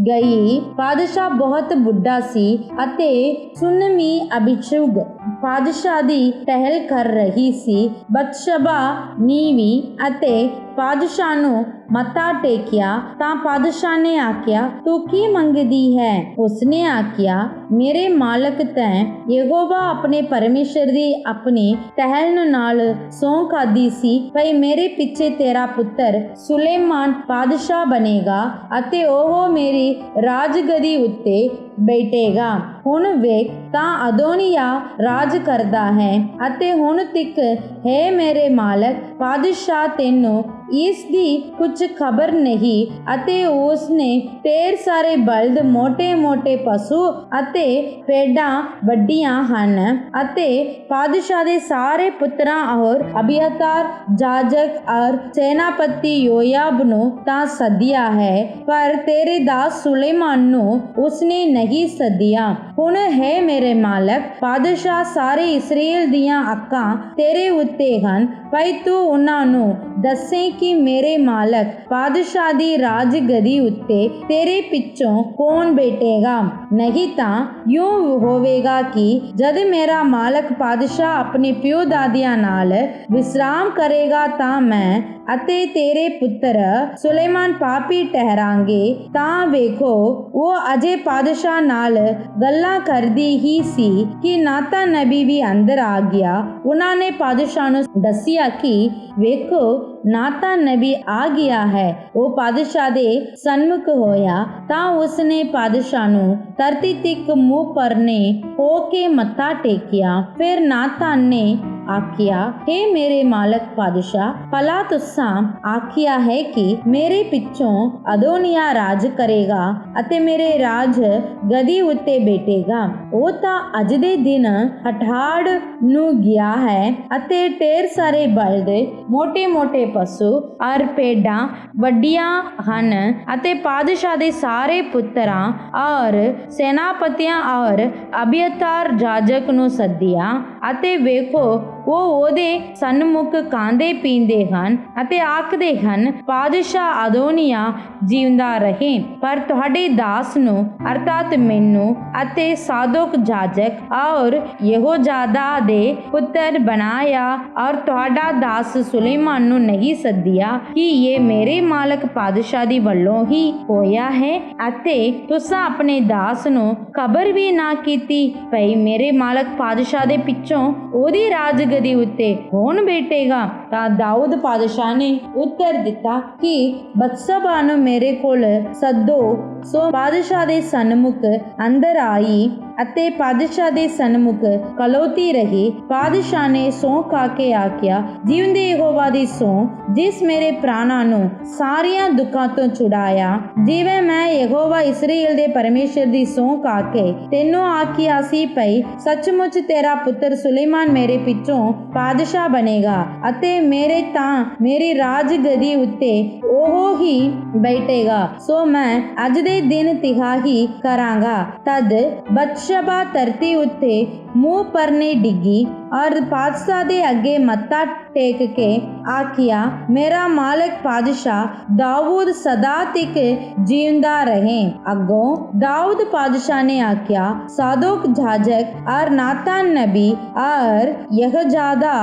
ਗਈ। ਪਾਦਸ਼ਾਹ ਬਹੁਤ ਬੁੱਢਾ ਸੀ ਅਤੇ ਸੁਨਮੀ ਅਭਿਸ਼ੁਗ ਪਾਦਸ਼ਾਹ ਦੀ ਟਹਿਲ ਕਰ ਰਹੀ ਸੀ। ਬਤਸ਼ਬਾ ਨੀਵੀਂ ਅਤੇ ਪਾਦਸ਼ਾਹ ਨੂੰ ਮੱਥਾ ਟੇਕਿਆ ਤਾਂ ਪਾਦਸ਼ਾਹ ਨੇ ਆਖਿਆ, ਤੂੰ ਕੀ ਮੰਗਦੀ ਹੈ? ਉਸਨੇ ਆਖਿਆ, ਮੇਰੇ ਮਾਲਕ ਤੈਂ ਯਹੋਵਾ ਆਪਣੇ ਪਰਮੇਸ਼ਰ ਦੀ ਆਪਣੀ ਟਹਿਲਣ ਨਾਲ ਸਹੁੰ ਖਾਧੀ ਸੀ ਭਈ ਮੇਰੇ ਪਿੱਛੇ ਤੇਰਾ ਪੁੱਤਰ ਸੁਲੇਮਾਨ ਪਾਦਸ਼ਾਹ ਬਣੇਗਾ ਅਤੇ ਉਹ ਮੇਰੀ ਰਾਜਗਦੀ ਉੱਤੇ ਬੈਠੇਗਾ। ਹੁਣ ਵੇਖ ਤਾਂ ਅਦੋਨੀਆ ਰਾਜ ਕਰਦਾ ਹੈ ਅਤੇ ਹੁਣ ਤੱਕ ਹੈ ਮੇਰੇ ਮਾਲਕ ਪਾਦਸ਼ਾਹ ਤੈਨੂੰ ਇਸ ਦੀ ਕੁਝ ਖਬਰ ਨਹੀਂ ਅਤੇ ਉਸਨੇ ਢੇਰ ਸਾਰੇ ਬਲਦ, ਮੋਟੇ-ਮੋਟੇ ਪਸ਼ੂ ਅਤੇ ਭੇਡਾਂ ਵੱਡੀਆਂ ਹਨ ਅਤੇ ਪਾਦਸ਼ਾਹ ਦੇ ਸਾਰੇ ਪੁੱਤਰਾਂ ਔਰ ਅਬਿਆਤਾਰ ਜਾਜਕ ਔਰ ਸੈਨਾਪਤੀ ਯੋਆਬ ਨੂੰ ਤਾਂ ਸੱਦਿਆ ਹੈ, ਪਰ ਤੇਰੇ ਦਾਸ ਸੁਲੇਮਾਨ ਨੂੰ ਉਸਨੇ ਨਹੀਂ ਸੱਦਿਆ। ਹੁਣ ਹੈ ਮੇਰੇ ਮਾਲਕ ਪਾਦਸ਼ਾਹ, ਸਾਰੇ ਇਸਰਾਏਲ ਦੀਆਂ ਅੱਖਾਂ ਤੇਰੇ ਉੱਤੇ ਹਨ ਭਈ ਤੂੰ ਉਹਨਾਂ ਨੂੰ ਦੱਸੇ ਕਿ ਮੇਰੇ ਮਾਲਕ ਪਾਦਸ਼ਾਹ ਦੀ ਰਾਜਗਦੀ ਉੱਤੇ ਤੇਰੇ ਪਿੱਛੋਂ ਕੌਣ ਬੈਠੇਗਾ। ਨਹੀਂ ਤਾਂ ਯੂੰ ਹੋਵੇਗਾ ਕਿ ਜਦ ਮੇਰਾ ਮਾਲਕ ਪਾਦਸ਼ਾਹ ਆਪਣੇ ਪਿਓ ਦਾਦਿਆਂ ਨਾਲ ਵਿਸਰਾਮ ਕਰੇਗਾ ਤਾਂ ਮੈਂ ਅਤੇ ਤੇਰੇ ਪੁੱਤਰ ਸੁਲੇਮਾਨ ਪਾਪੀ ਠਹਿਰਾਂਗੇ। ਤਾਂ ਵੇਖੋ, ਉਹ ਅਜੇ ਪਾਦਸ਼ਾਹ ਨਾਲ ਗੱਲਾਂ ਕਰਦੀ ਹੀ ਸੀ ਕਿ ਨਾਤਾਨ ਨਬੀ ਵੀ ਅੰਦਰ ਆ ਗਿਆ। ਉਹਨਾਂ ਨੇ ਪਾਦਸ਼ਾਹ ਨੂੰ ਦੱਸਿਆ ਕਿ ਵੇਖੋ, ਨਾਤਾਨ ਨਬੀ ਆ ਗਿਆ ਹੈ। ਉਹ ਪਾਦਸ਼ਾਹ ਦੇ ਸਨਮੁਖ ਹੋਇਆ ਤਾਂ ਉਸਨੇ ਪਾਦਸ਼ਾਹ ਨੂੰ ਧਰਤੀ ਤੱਕ ਮੂੰਹ ਪਰਨੇ ਹੋ ਕੇ ਮੱਥਾ ਟੇਕਿਆ। ਫਿਰ ਨਾਤਾਨ ਨੇ ਆਖਿਆ, ਹੇ ਮੇਰੇ ਮਾਲਕ ਪਾਦਸ਼ਾਹ, ਭਲਾ ਤੁਸਾਂ ਆਖਿਆ ਹੈ ਕਿ ਮੇਰੇ ਪਿੱਛੋਂ ਅਦੋਨੀਆ ਰਾਜ ਕਰੇਗਾ ਅਤੇ ਮੇਰੇ ਰਾਜ ਗਦੀ ਉੱਤੇ ਬੈਠੇਗਾ। ਉਹ ਤਾਂ ਅੱਜ ਦੇ ਦਿਨ ਹਠਾੜ ਨੂੰ ਗਿਆ ਹੈ ਅਤੇ ਢੇਰ ਸਾਰੇ ਬਲਦ, ਮੋਟੇ-ਮੋਟੇ ਪਸ਼ੂ ਔਰ ਭੇਡਾਂ ਵੱਡੀਆਂ ਹਨ ਅਤੇ ਪਾਦਸ਼ਾਹ ਦੇ ਸਾਰੇ ਪੁੱਤਰਾਂ ਔਰ ਸੈਨਾਪਤੀਆਂ ਔਰ ਅਬਿਆਤਾਰ ਜਾਜਕ ਨੂੰ ਸੱਦਿਆ ਅਤੇ ਵੇਖੋ, ਉਹ ਉਹਦੇ ਸਨਮੁਖ ਖਾਂਦੇ ਪੀਂਦੇ ਹਨ ਅਤੇ ਆਖਦੇ ਹਨ, ਪਾਦਸ਼ਾਹ ਅਦੋਨੀਆ ਜਿਉਂਦਾ ਰਹੇ। ਪਰ ਤੁਹਾਡੇ ਦਾਸ ਨੂੰ ਅਰਥਾਤ ਮੈਨੂੰ ਅਤੇ ਸਾਦੋਕ ਜਾਜਕ ਔਰ ਯਹੋਜਾਦਾ ਦੇ ਪੁੱਤਰ ਬਣਾਇਆ ਔਰ ਤੁਹਾਡਾ ਦਾਸ ਸੁਲੇਮਾਨ ਨੂੰ ਨਹੀਂ ਸੱਦਿਆ ਕਿ ਇਹ ਮੇਰੇ ਮਾਲਕ ਪਾਦਸ਼ਾਹ ਦੀ ਵੱਲੋਂ ਹੀ ਹੋਇਆ ਹੈ ਅਤੇ ਤੁਸੀਂ ਆਪਣੇ ਦਾਸ ਨੂੰ ਖਬਰ ਵੀ ਨਾ ਕੀਤੀ ਭਈ ਮੇਰੇ ਮਾਲਕ ਪਾਦਸ਼ਾਹ ਦੇ ਪਿੱਛੋਂ ਉਹਦੀ ਰਾਜਗਦੀ ਉੱਤੇ ਕੌਣ ਬੈਠੇਗਾ। ਤਾਂ ਦਾਊਦ ਪਾਦਸ਼ਾਹ ਨੇ ਉੱਤਰ ਦਿੱਤਾ ਕਿ ਬਤਸ਼ਬਾ ਨੂੰ ਮੇਰੇ ਕੋਲ ਸੱਦੋ। ਸੋ ਪਾਦਸ਼ਾਹ ਦੇ ਸਨਮੁਖ ਅੰਦਰ ਆਈ ਅਤੇ ਪਾਦਸ਼ਾਹ ਦੇ ਸਨਮੁਖ ਖਲੋਤੀ ਰਹੀ। ਪਾਦਸ਼ਾਹ ਨੇ ਸਹੁੰ ਖਾ ਕੇ ਆਖਿਆ, ਜਿਉਂਦੇ ਯਹੋਵਾ ਦੀ ਸਹੁੰ, ਜਿਸ ਮੇਰੇ ਪ੍ਰਾਣਾਂ ਨੂੰ ਸਾਰੀਆਂ ਦੁੱਖਾਂ ਤੋਂ ਛੁਡਾਇਆ, ਜਿਵੇਂ ਮੈਂ ਯਹੋਵਾ ਇਸਰਾਏਲ ਦੇ ਪਰਮੇਸ਼ਰ ਦੀ ਸਹੁੰ ਖਾ ਕੇ ਤੈਨੂੰ ਆਖਿਆ ਸੀ ਭਈ ਸੱਚਮੁੱਚ ਤੇਰਾ ਪੁੱਤਰ ਸੁਲੇਮਾਨ ਮੇਰੇ ਪਿੱਛੋਂ ਪਾਦਸ਼ਾਹ ਬਣੇਗਾ ਅਤੇ ਮੇਰੇ ਤਾਂ ਮੇਰੀ ਰਾਜਗਦੀ ਉੱਤੇ ਉਹ ਹੀ ਬੈਠੇਗਾ। ਸੋ ਮੈਂ ਅੱਜ ਦੇ ਦਿਨ ਤਿਹਾਈ ਕਰਾਂਗਾ। ਤਦ ਬਤਸ਼ਬਾ ਧਰਤੀ ਉੱਤੇ ਮੂੰਹ ਪਰਨੇ ਡਿੱਗੀ ਔਰ ਪਾਦਸ਼ਾਹ ਦੇ ਅੱਗੇ ਮੱਥਾ ਟੇਕ ਕੇ ਆਖਿਆ, ਮੇਰਾ ਮਾਲਕ ਪਾਦਸ਼ਾਹ ਦਾਊਦ ਸਦਾ ਤੱਕ ਜਿਉਂਦਾ ਰਹੇ। ਅੱਗੋਂ ਦਾਊਦ ਪਾਦਸ਼ਾਹ ਨੇ ਆਖਿਆ, ਸਾਦੋਕ ਜਾਜਕ ਔਰ ਨਾਤਾਨ ਨਬੀ ਔਰ ਯਹੋਜਾਦਾ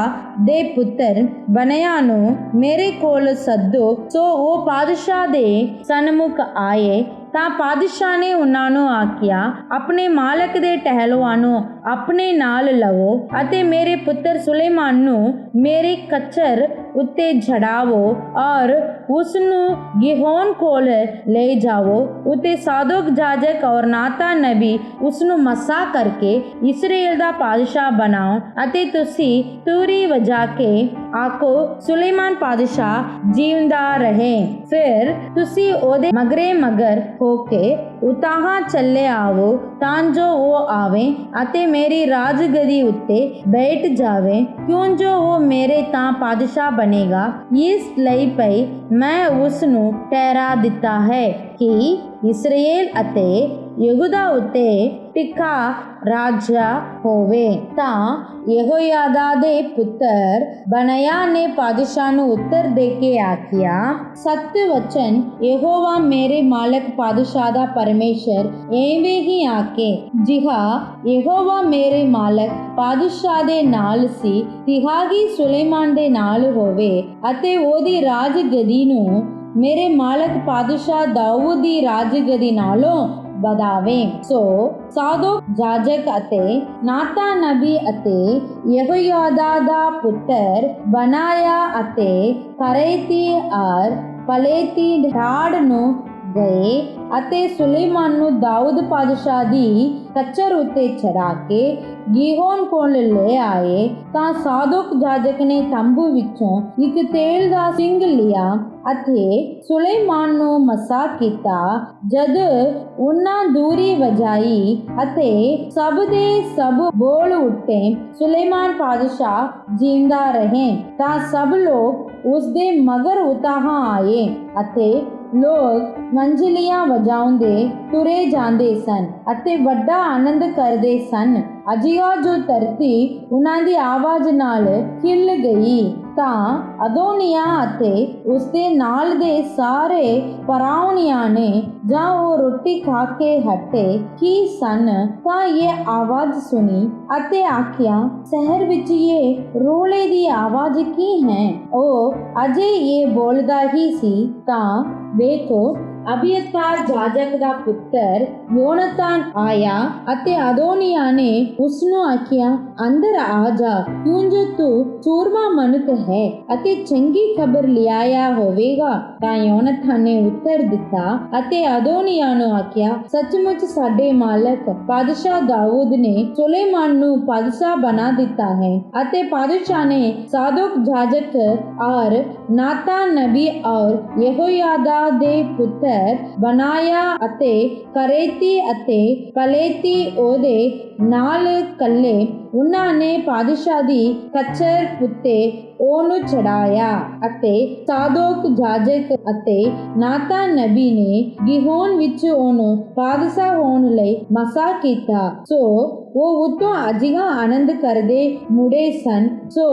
ਦੇ ਪੁੱਤਰ ਬਨਿਆ ਨੂੰ ਮੇਰੇ ਕੋਲ ਸੱਦੋ। ਸੋ ਉਹ ਪਾਦਸ਼ਾਹ ਦੇ ਸਨਮੁਖ ਆਏ ਤਾਂ ਪਾਤਸ਼ਾਹ ਨੇ ਉਹਨਾਂ ਨੂੰ ਆਖਿਆ, ਆਪਣੇ ਮਾਲਕ ਦੇ ਟਹਿਲੂਆਂ ਨੂੰ ਆਪਣੇ ਨਾਲ ਲਵੋ ਅਤੇ ਮੇਰੇ ਪੁੱਤਰ ਸੁਲੇਮਾਨ ਨੂੰ ਮੇਰੇ ਕੱਛਰ ਉੱਤੇ ਚੜਾਵੋ ਔਰ ਉਸ ਨੂੰ ਗਿਹੋਨ ਕੋਲ ਲੈ ਜਾਵੋ। ਉਤੇ ਸਾਦੋਕ ਜਾਜਕ ਔਰ ਨਾਤਾਨ ਨਬੀ ਉਸ ਨੂੰ ਮਸਾ ਕਰਕੇ ਇਸਰਾਏਲ ਦਾ ਪਾਤਸ਼ਾਹ ਬਣਾਓ ਅਤੇ ਤੁਸੀਂ ਤੂਰੀ ਵਜਾ ਕੇ ਆਖੋ, ਸੁਲੇਮਾਨ ਪਾਤਸ਼ਾਹ ਜਿਉਂਦਾ ਰਹੇ। ਫਿਰ ਤੁਸੀਂ ਉਹਦੇ ਮਗਰੇ ਮਗਰ ਹੋ ਕੇ ਉਤਾਹਾਂ ਚੱਲੇ ਆਵੋ ਤਾਂ ਜੋ ਉਹ ਆਵੇ ਅਤੇ ਮੇਰੀ ਰਾਜਗਦੀ ਉੱਤੇ ਬੈਠ ਜਾਵੇ, ਕਿਉਂ ਜੋ ਉਹ ਮੇਰੇ ਤਾਂ ਪਾਤਸ਼ਾਹ ਬਣੇਗਾ। ਇਸ ਲਈ ਭਈ ਮੈਂ ਉਸ ਨੂੰ ਠਹਿਰਾ ਦਿੱਤਾ ਹੈ ਕਿ ਇਸਰਾਏਲ ਅਤੇ ਯਹੂਦਾ ਉੱਤੇ ਟਿਕਾ ਰਾਜਾ ਹੋਵੇ। ਤਾਂ ਯਹੋਯਾਦਾ ਦੇ ਪੁੱਤਰ ਬਨਾਇਆ ਨੇ ਪਾਤਸ਼ਾਹ ਨੂੰ ਉੱਤਰ ਦੇ ਕੇ ਆਖਿਆ, ਸਤ ਵਚਨ ਯਹੋਵਾ ਮੇਰੇ ਮਾਲਕ ਪਾਤਸ਼ਾਹ ਦਾ ਪਰਮੇਸ਼ਰ ਐਵੇਂ ਹੀ ਆਖੇ, ਜਿਹਾ ਯਹੋਵਾ ਮੇਰੇ ਮਾਲਕ ਪਾਤਸ਼ਾਹ ਦੇ ਨਾਲ ਸੀ ਤਿਹਾ ਹੀ ਸੁਲੇਮਾਨ ਦੇ ਨਾਲ ਹੋਵੇ ਅਤੇ ਉਹਦੀ ਰਾਜਗਦੀ ਨੂੰ ਮੇਰੇ ਮਾਲਕ ਪਾਤਸ਼ਾਹ ਦਾਊਦ ਦੀ ਰਾਜਗਦੀ ਨਾਲੋਂ ਵਧਾਵੇ। ਸੋ ਸਾਦੋਕ ਜਾਜਕ ਅਤੇ ਨਾਤਾਨ ਨਬੀ ਅਤੇ ਯਹੋਯਾਦਾ ਦਾ ਪੁੱਤਰ ਬਨਾਇਆ ਅਤੇ ਕਰੈਤੀ ਔਰ ਪਲੇਤੀ ਢਾੜ ਨੂੰ ਗਏ ਅਤੇ ਸੁਲੇਮਾਨ ਨੂੰ ਦਾਊਦ ਪਾਤਸ਼ਾਹ ਦੀ ਕੱਛਰ ਉੱਤੇ ਚੜਾ ਕੇ ਗਿਹੋਨ ਕੋਲ ਲੈ ਆਏ। ਤਾਂ ਸਾਦੋਕ ਜਾਜਕ ਨੇ ਤੰਬੂ ਵਿੱਚੋਂ ਇੱਕ ਤੇਲ ਦਾ ਸਿੰਘ ਲਿਆ ਅਤੇ ਸੁਲੇਮਾਨ ਨੂੰ ਮਸਾ ਕੀਤਾ। ਜਦ ਉਹਨਾਂ ਦੂਰੀ ਵਜਾਈ ਅਤੇ ਸਭ ਦੇ ਸਭ ਬੋਲ ਉੱਠੇ, ਸੁਲੇਮਾਨ ਪਾਤਸ਼ਾਹ ਜਿਉਂਦਾ ਰਹੇ। ਤਾਂ ਸਭ ਲੋਕ ਉਸ ਦੇ ਮਗਰ ਉਤਾਹਾਂ ਆਏ ਅਤੇ ਲੋਕ ਮੰਜਲੀਆਂ ਵਜਾਉਂਦੇ ਤੁਰੇ ਜਾਂਦੇ ਸਨ ਅਤੇ ਵੱਡਾ ਆਨੰਦ ਕਰਦੇ ਸਨ। ਅਜਿਹਾ ਜੋ ਧਰਤੀ ਉਹਨਾਂ ਦੀ ਆਵਾਜ਼ ਨਾਲ ਖਿਲ ਗਈ। ਤਾਂ ਅਦੋਨੀਆ ਅਤੇ ਉਸਦੇ ਨਾਲ ਦੇ ਸਾਰੇ ਪਰਾਉਣਿਆਂ ਨੇ ਜਾਂ ਉਹ ਰੋਟੀ ਖਾ ਕੇ ਹਟੇ ਹੀ ਸਨ ਤਾਂ ਇਹ ਆਵਾਜ਼ ਸੁਣੀ ਅਤੇ ਆਖਿਆ, ਸ਼ਹਿਰ ਵਿੱਚ ਇਹ ਰੋਲੇ ਦੀ ਆਵਾਜ਼ ਕੀ ਹੈ। ਉਹ ਅਜੇ ਇਹ ਬੋਲਦਾ ਹੀ ਸੀ ਤਾਂ ਵੇਖੋ, ਅਬੀਅਤਾਰ ਜਾਜਕ ਦਾ ਪੁੱਤਰ ਯੋਨਤਾਨ ਆਇਆ ਅਤੇ ਅਦੋਨੀਆ ਨੇ ਉਸ ਨੂੰ ਆਖਿਆ, ਅੰਦਰ ਆ ਜਾ, ਕਿਉਂ ਜੋ ਤੂੰ ਸੂਰਮਾ ਮਨੁੱਖ ਹੈ ਅਤੇ ਚੰਗੀ ਖਬਰ ਲਿਆਇਆ ਹੋਵੇਗਾ। ਤਾਂ ਯੋਨਤਾਨ ਨੇ ਉੱਤਰ ਦਿੱਤਾ ਅਤੇ ਅਦੋਨੀਆ ਨੂੰ ਆਖਿਆ, ਸੱਚਮੁੱਚ ਸਾਡੇ ਮਾਲਕ ਪਾਤਸ਼ਾਹ ਦਾਊਦ ਨੇ ਸੁਲੇਮਾਨ ਨੂੰ ਪਾਤਸ਼ਾਹ ਬਣਾ ਦਿੱਤਾ ਹੈ ਅਤੇ ਪਾਤਸ਼ਾਹ ਨੇ ਸਾਦੋਕ ਜਾਜਕ ਔਰ ਨਾਤਾਨ ਨਬੀ ਔਰ ਯਹੋਯਾਦਾ ਦੇ ਪੁੱਤਰ ਬਨਾਇਆ ਅਤੇ ਕਰੈਤੀ ਅਤੇ ਪਲੇਤੀ ਉਹਦੇ ਨਾਲ ਕੱਲੇ। ਉਹਨਾਂ ਨੇ ਪਾਤਸ਼ਾਹ ਦੀ ਕੱਛਰ ਉੱਤੇ ਉਹਨੂੰ ਚੜਾਇਆ ਅਤੇ ਸਾਦੋਕ ਜਾਜਕ ਅਤੇ ਨਾਤਾਨ ਨਬੀ ਨੇ ਗਿਹੋਨ ਵਿੱਚ ਉਹਨੂੰ ਪਾਤਸ਼ਾਹ ਹੋਣ ਲਈ ਮਸਾ ਕੀਤਾ। ਸੋ ਉਹ ਉਤੋਂ ਅਜਿਹਾ ਆਨੰਦ ਕਰਦੇ ਮੁੜੇ ਸਨ। ਸੋ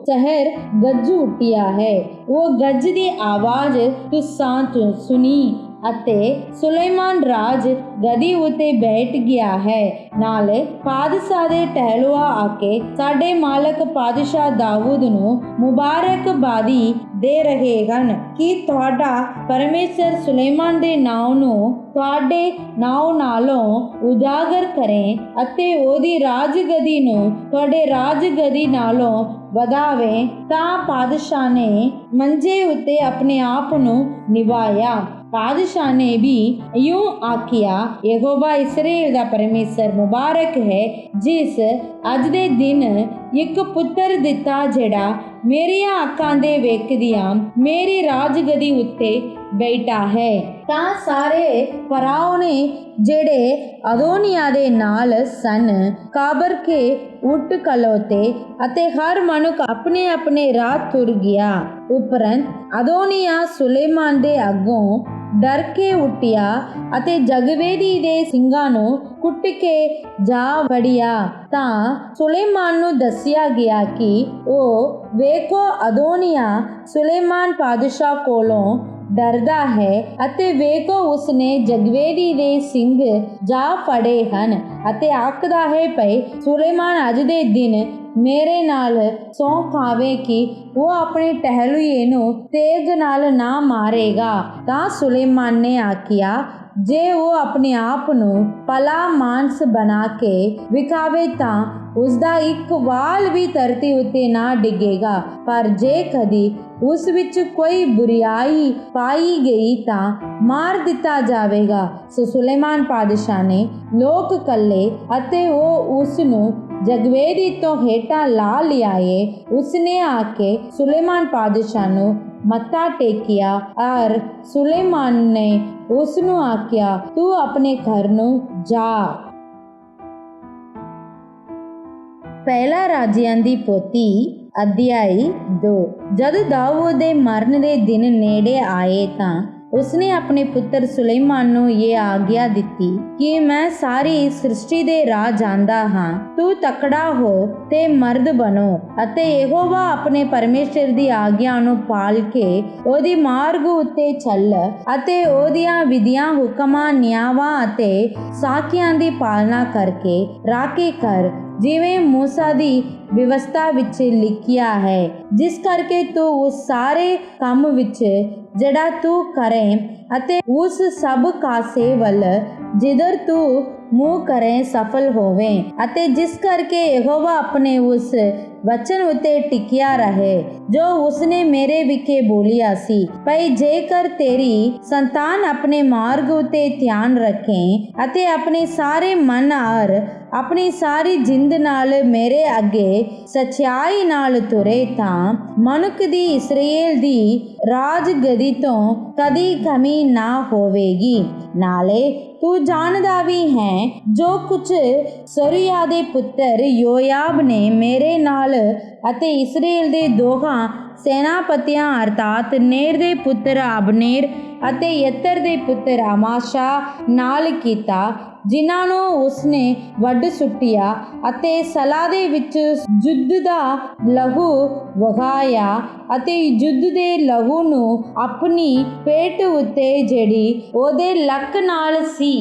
ਸ਼ਹਿਰ ਗੱਜ ਉੱਠਿਆ ਹੈ। ਉਹ ਗੱਜ ਦੀ ਆਵਾਜ਼ ਤੁਸਾਂ ਤੋਂ ਸੁਣੀ ਅਤੇ ਸੁਲੇਮਾਨ ਰਾਜ ਗਦੀ ਉਤੇ ਬੈਠ ਗਿਆ ਹੈ। ਨਾਲ ਪਾਤਸ਼ਾਹ ਦੇ ਟਹਿਲੂਆ ਆ ਕੇ ਸਾਡੇ ਮਾਲਕ ਪਾਤਸ਼ਾਹ ਦਾਊਦ ਨੂੰ ਮੁਬਾਰਕਬਾਦੀ ਦੇ ਰਹੇ ਹਨ ਕਿ ਤੁਹਾਡਾ ਪਰਮੇਸ਼ਰ ਸੁਲੇਮਾਨ ਦੇ ਨਾਮ ਨੂੰ ਤੁਹਾਡੇ ਨਾਮ ਨਾਲੋਂ ਉਜਾਗਰ ਕਰੇ ਅਤੇ ਉਹਦੀ ਰਾਜਗਦੀ ਨੂੰ ਤੁਹਾਡੇ ਰਾਜਗਦੀ ਨਾਲੋਂ ਵਧਾਵੇ। ਤਾਂ ਪਾਤਸ਼ਾਹ ਨੇ ਮੰਜੇ ਉੱਤੇ ਆਪਣੇ ਆਪ ਨੂੰ ਨਿਭਾਇਆ। ਪਾਤਸ਼ਾਹ ਨੇ ਵੀ ਇਉਂ ਆਖਿਆ, ਯਹੋਵਾ ਇਸਰਾਏਲ ਦਾ ਪਰਮੇਸ਼ਰ ਮੁਬਾਰਕ ਹੈ, ਜਿਸ ਅੱਜ ਦੇ ਦਿਨ ਇੱਕ ਪੁੱਤਰ ਦਿੱਤਾ ਜਿਹੜਾ ਮੇਰੀਆਂ ਅੱਖਾਂ ਦੇ ਵੇਖਦਿਆਂ ਮੇਰੀ ਰਾਜਗਦੀ ਉੱਤੇ ਬੈਠਾ ਹੈ। ਤਾਂ ਸਾਰੇ ਪਰਾਉਣੇ ਜਿਹੜੇ ਅਦੋਨੀਆ ਦੇ ਨਾਲ ਸਨ ਕਾਬਰ ਕੇ ਉੱਠ ਖਲੋਤੇ ਅਤੇ ਹਰ ਮਨੁੱਖ ਆਪਣੇ ਆਪਣੇ ਰਾਹ ਤੁਰ ਗਿਆ। ਉਪਰੰਤ ਅਦੋਨੀਆ ਸੁਲੇਮਾਨ ਦੇ ਅੱਗੋਂ ਡਰ ਕੇ ਉੱਠਿਆ ਅਤੇ ਜਗਵੇਦੀ ਦੇ ਸਿੰਘਾਂ ਨੂੰ ਕੁੱਟ ਕੇ ਜਾ ਵੜਿਆ। ਤਾਂ ਸੁਲੇਮਾਨ ਨੂੰ ਦੱਸਿਆ ਗਿਆ ਕਿ ਉਹ ਵੇਖੋ, ਅਦੋਨੀਆ ਸੁਲੇਮਾਨ ਪਾਤਸ਼ਾਹ ਕੋਲੋਂ ਡਰਦਾ ਹੈ ਅਤੇ ਵੇਖੋ ਉਸਨੇ ਜਗਵੇਦੀ ਦੇ ਸਿੰਘ ਜਾ ਫੜੇ ਹਨ ਅਤੇ ਆਖਦਾ ਹੈ ਭਈ ਸੁਲੇਮਾਨ ਅੱਜ ਦੇ ਦਿਨ ਮੇਰੇ ਨਾਲ ਸਹੁੰ ਖਾਵੇ ਕਿ ਉਹ ਆਪਣੇ ਟਹਿਲੂਏ ਨੂੰ ਤੇਗ ਨਾਲ ਨਾ ਮਾਰੇਗਾ। ਤਾਂ ਸੁਲੇਮਾਨ ਨੇ ਆਖਿਆ, ਜੇ ਉਹ ਆਪਣੇ ਆਪ ਨੂੰ ਭਲਾ ਮਾਨਸ ਬਣਾ ਕੇ ਵਿਖਾਵੇ ਤਾਂ ਉਸਦਾ ਇੱਕ ਵਾਲ ਵੀ ਧਰਤੀ ਉੱਤੇ ਨਾ ਡਿੱਗੇਗਾ, ਪਰ ਜੇ ਕਦੀ ਉਸ ਵਿੱਚ ਕੋਈ ਬੁਰੀਆਈ ਪਾਈ ਗਈ ਤਾਂ ਮਾਰ ਦਿੱਤਾ ਜਾਵੇਗਾ। ਸੋ ਸੁਲੇਮਾਨ ਪਾਤਸ਼ਾਹ ਨੇ ਲੋਕ ਕੱਲੇ ਅਤੇ ਉਹ ਉਸ ਨੂੰ ਜਗਵੇਦੀ ਤੋਂ ਹੇਠਾਂ ਲਾ ਲਿਆਏ। ਉਸਨੇ ਆ ਕੇ ਸੁਲੇਮਾਨ ਪਾਤਸ਼ਾਹ ਨੂੰ ਮੱਥਾ ਟੇਕਿਆ ਔਰ ਸੁਲੇਮਾਨ ਨੇ ਉਸ ਨੂੰ ਆਖਿਆ, ਤੂੰ ਆਪਣੇ ਘਰ ਨੂੰ ਜਾ। ਪਹਿਲਾ ਰਾਜਿਆਂ ਦੀ ਪੋਥੀ ਅਧਿਆਇ 2। ਜਦ ਦਾਊਦ ਦੇ ਮਰਨ ਦੇ ਦਿਨ ਨੇੜੇ ਆਏ ਤਾਂ ਉਸਨੇ ਆਪਣੇ ਪੁੱਤਰ ਸੁਲੇਮਾਨ ਨੂੰ ਇਹ ਆਗਿਆ ਦਿੱਤੀ ਕਿ ਮੈਂ ਸਾਰੀ ਸ੍ਰਿਸ਼ਟੀ ਦੇ ਰਾਹ ਜਾਂਦਾ ਹਾਂ। ਤੂੰ ਤਕੜਾ ਹੋ ਤੇ ਮਰਦ ਬਣੋ ਅਤੇ ਯਹੋਵਾ ਆਪਣੇ ਪਰਮੇਸ਼ਰ ਦੀ ਆਗਿਆ ਨੂੰ ਪਾਲ ਕੇ ਉਹਦੀ ਮਾਰਗ ਉੱਤੇ ਚੱਲ ਅਤੇ ਉਹਦੀਆਂ ਵਿਧੀਆਂ, ਹੁਕਮਾਂ, ਨਿਆਵਾਂ ਅਤੇ ਸਾਖੀਆਂ ਦੀ ਪਾਲਣਾ ਕਰਕੇ ਰਾਖੀ ਕਰ, ਜਿਵੇਂ ਮੂਸਾ ਦੀ ਵਿਵਸਥਾ ਵਿੱਚ ਲਿਖਿਆ ਹੈ। ਜਿਸ ਕਰਕੇ ਤੂੰ ਉਸ ਸਾਰੇ ਕੰਮ ਵਿੱਚ ਜਿਹੜਾ ਤੂੰ ਕਰੇ ਅਤੇ ਉਸ ਸਭ ਕਾਸੇ ਵੱਲ ਜਿਧਰ ਤੂੰ ਮੂੰਹ ਕਰੇ ਸਫਲ ਹੋਵੇ, ਅਤੇ ਜਿਸ ਕਰਕੇ ਯਹੋਵਾ ਆਪਣੇ ਉਸ ਵਚਨ ਉੱਤੇ ਟਿਕਿਆ ਰਹੇ ਜੋ ਉਸਨੇ ਮੇਰੇ ਵਿਖੇ ਬੋਲਿਆ ਸੀ। ਭਈ ਜੇਕਰ ਤੇਰੀ ਸੰਤਾਨ ਆਪਣੇ ਮਾਰਗ ਉੱਤੇ ਧਿਆਨ ਰੱਖੇ ਅਤੇ ਆਪਣੇ ਸਾਰੇ ਮਨ ਔਰ ਆਪਣੀ ਸਾਰੀ ਜਿੰਦ ਨਾਲ ਮੇਰੇ ਅੱਗੇ ਸੱਚਾਈ ਨਾਲ ਤੁਰੇ ਤਾਂ ਮਨੁੱਖ ਦੀ ਇਸਰਾਏਲ ਦੀ ਰਾਜ ਗਦੀ ਤੋਂ ਕਦੀ ਕਮੀ ਨਾ ਹੋਵੇਗੀ। ਨਾਲੇ ਤੂੰ ਜਾਣਦਾ ਵੀ ਹੈ ਜੋ ਕੁਝ ਸਰੀਆ ਦੇ ਪੁੱਤਰ ਯੋਆਬ ਨੇ ਮੇਰੇ ਨਾਲ ਅਤੇ ਇਸਰਾਏਲ ਦੇ ਦੋਹਾਂ ਸੈਨਾਪਤੀਆਂ ਅਰਥਾਤ ਨੇਰ ਦੇ ਪੁੱਤਰ ਅਬਨੇਰ ਅਤੇ ਯੱਤਰ ਦੇ ਪੁੱਤਰ ਅਮਾਸ਼ਾ ਨਾਲ ਕੀਤਾ, ਜਿਨ੍ਹਾਂ ਨੂੰ ਉਸਨੇ ਵੱਢ ਸੁੱਟਿਆ ਅਤੇ ਸਲਾ ਦੇ ਵਿੱਚ ਯੁੱਧ ਦਾ ਲਹੂ ਵਹਾਇਆ ਅਤੇ ਯੁੱਧ ਦੇ ਲਹੂ ਨੂੰ ਆਪਣੀ ਪੇਟ ਉੱਤੇ ਜਿਹੜੀ ਉਹਦੇ ਲੱਕ ਨਾਲ ਸੀ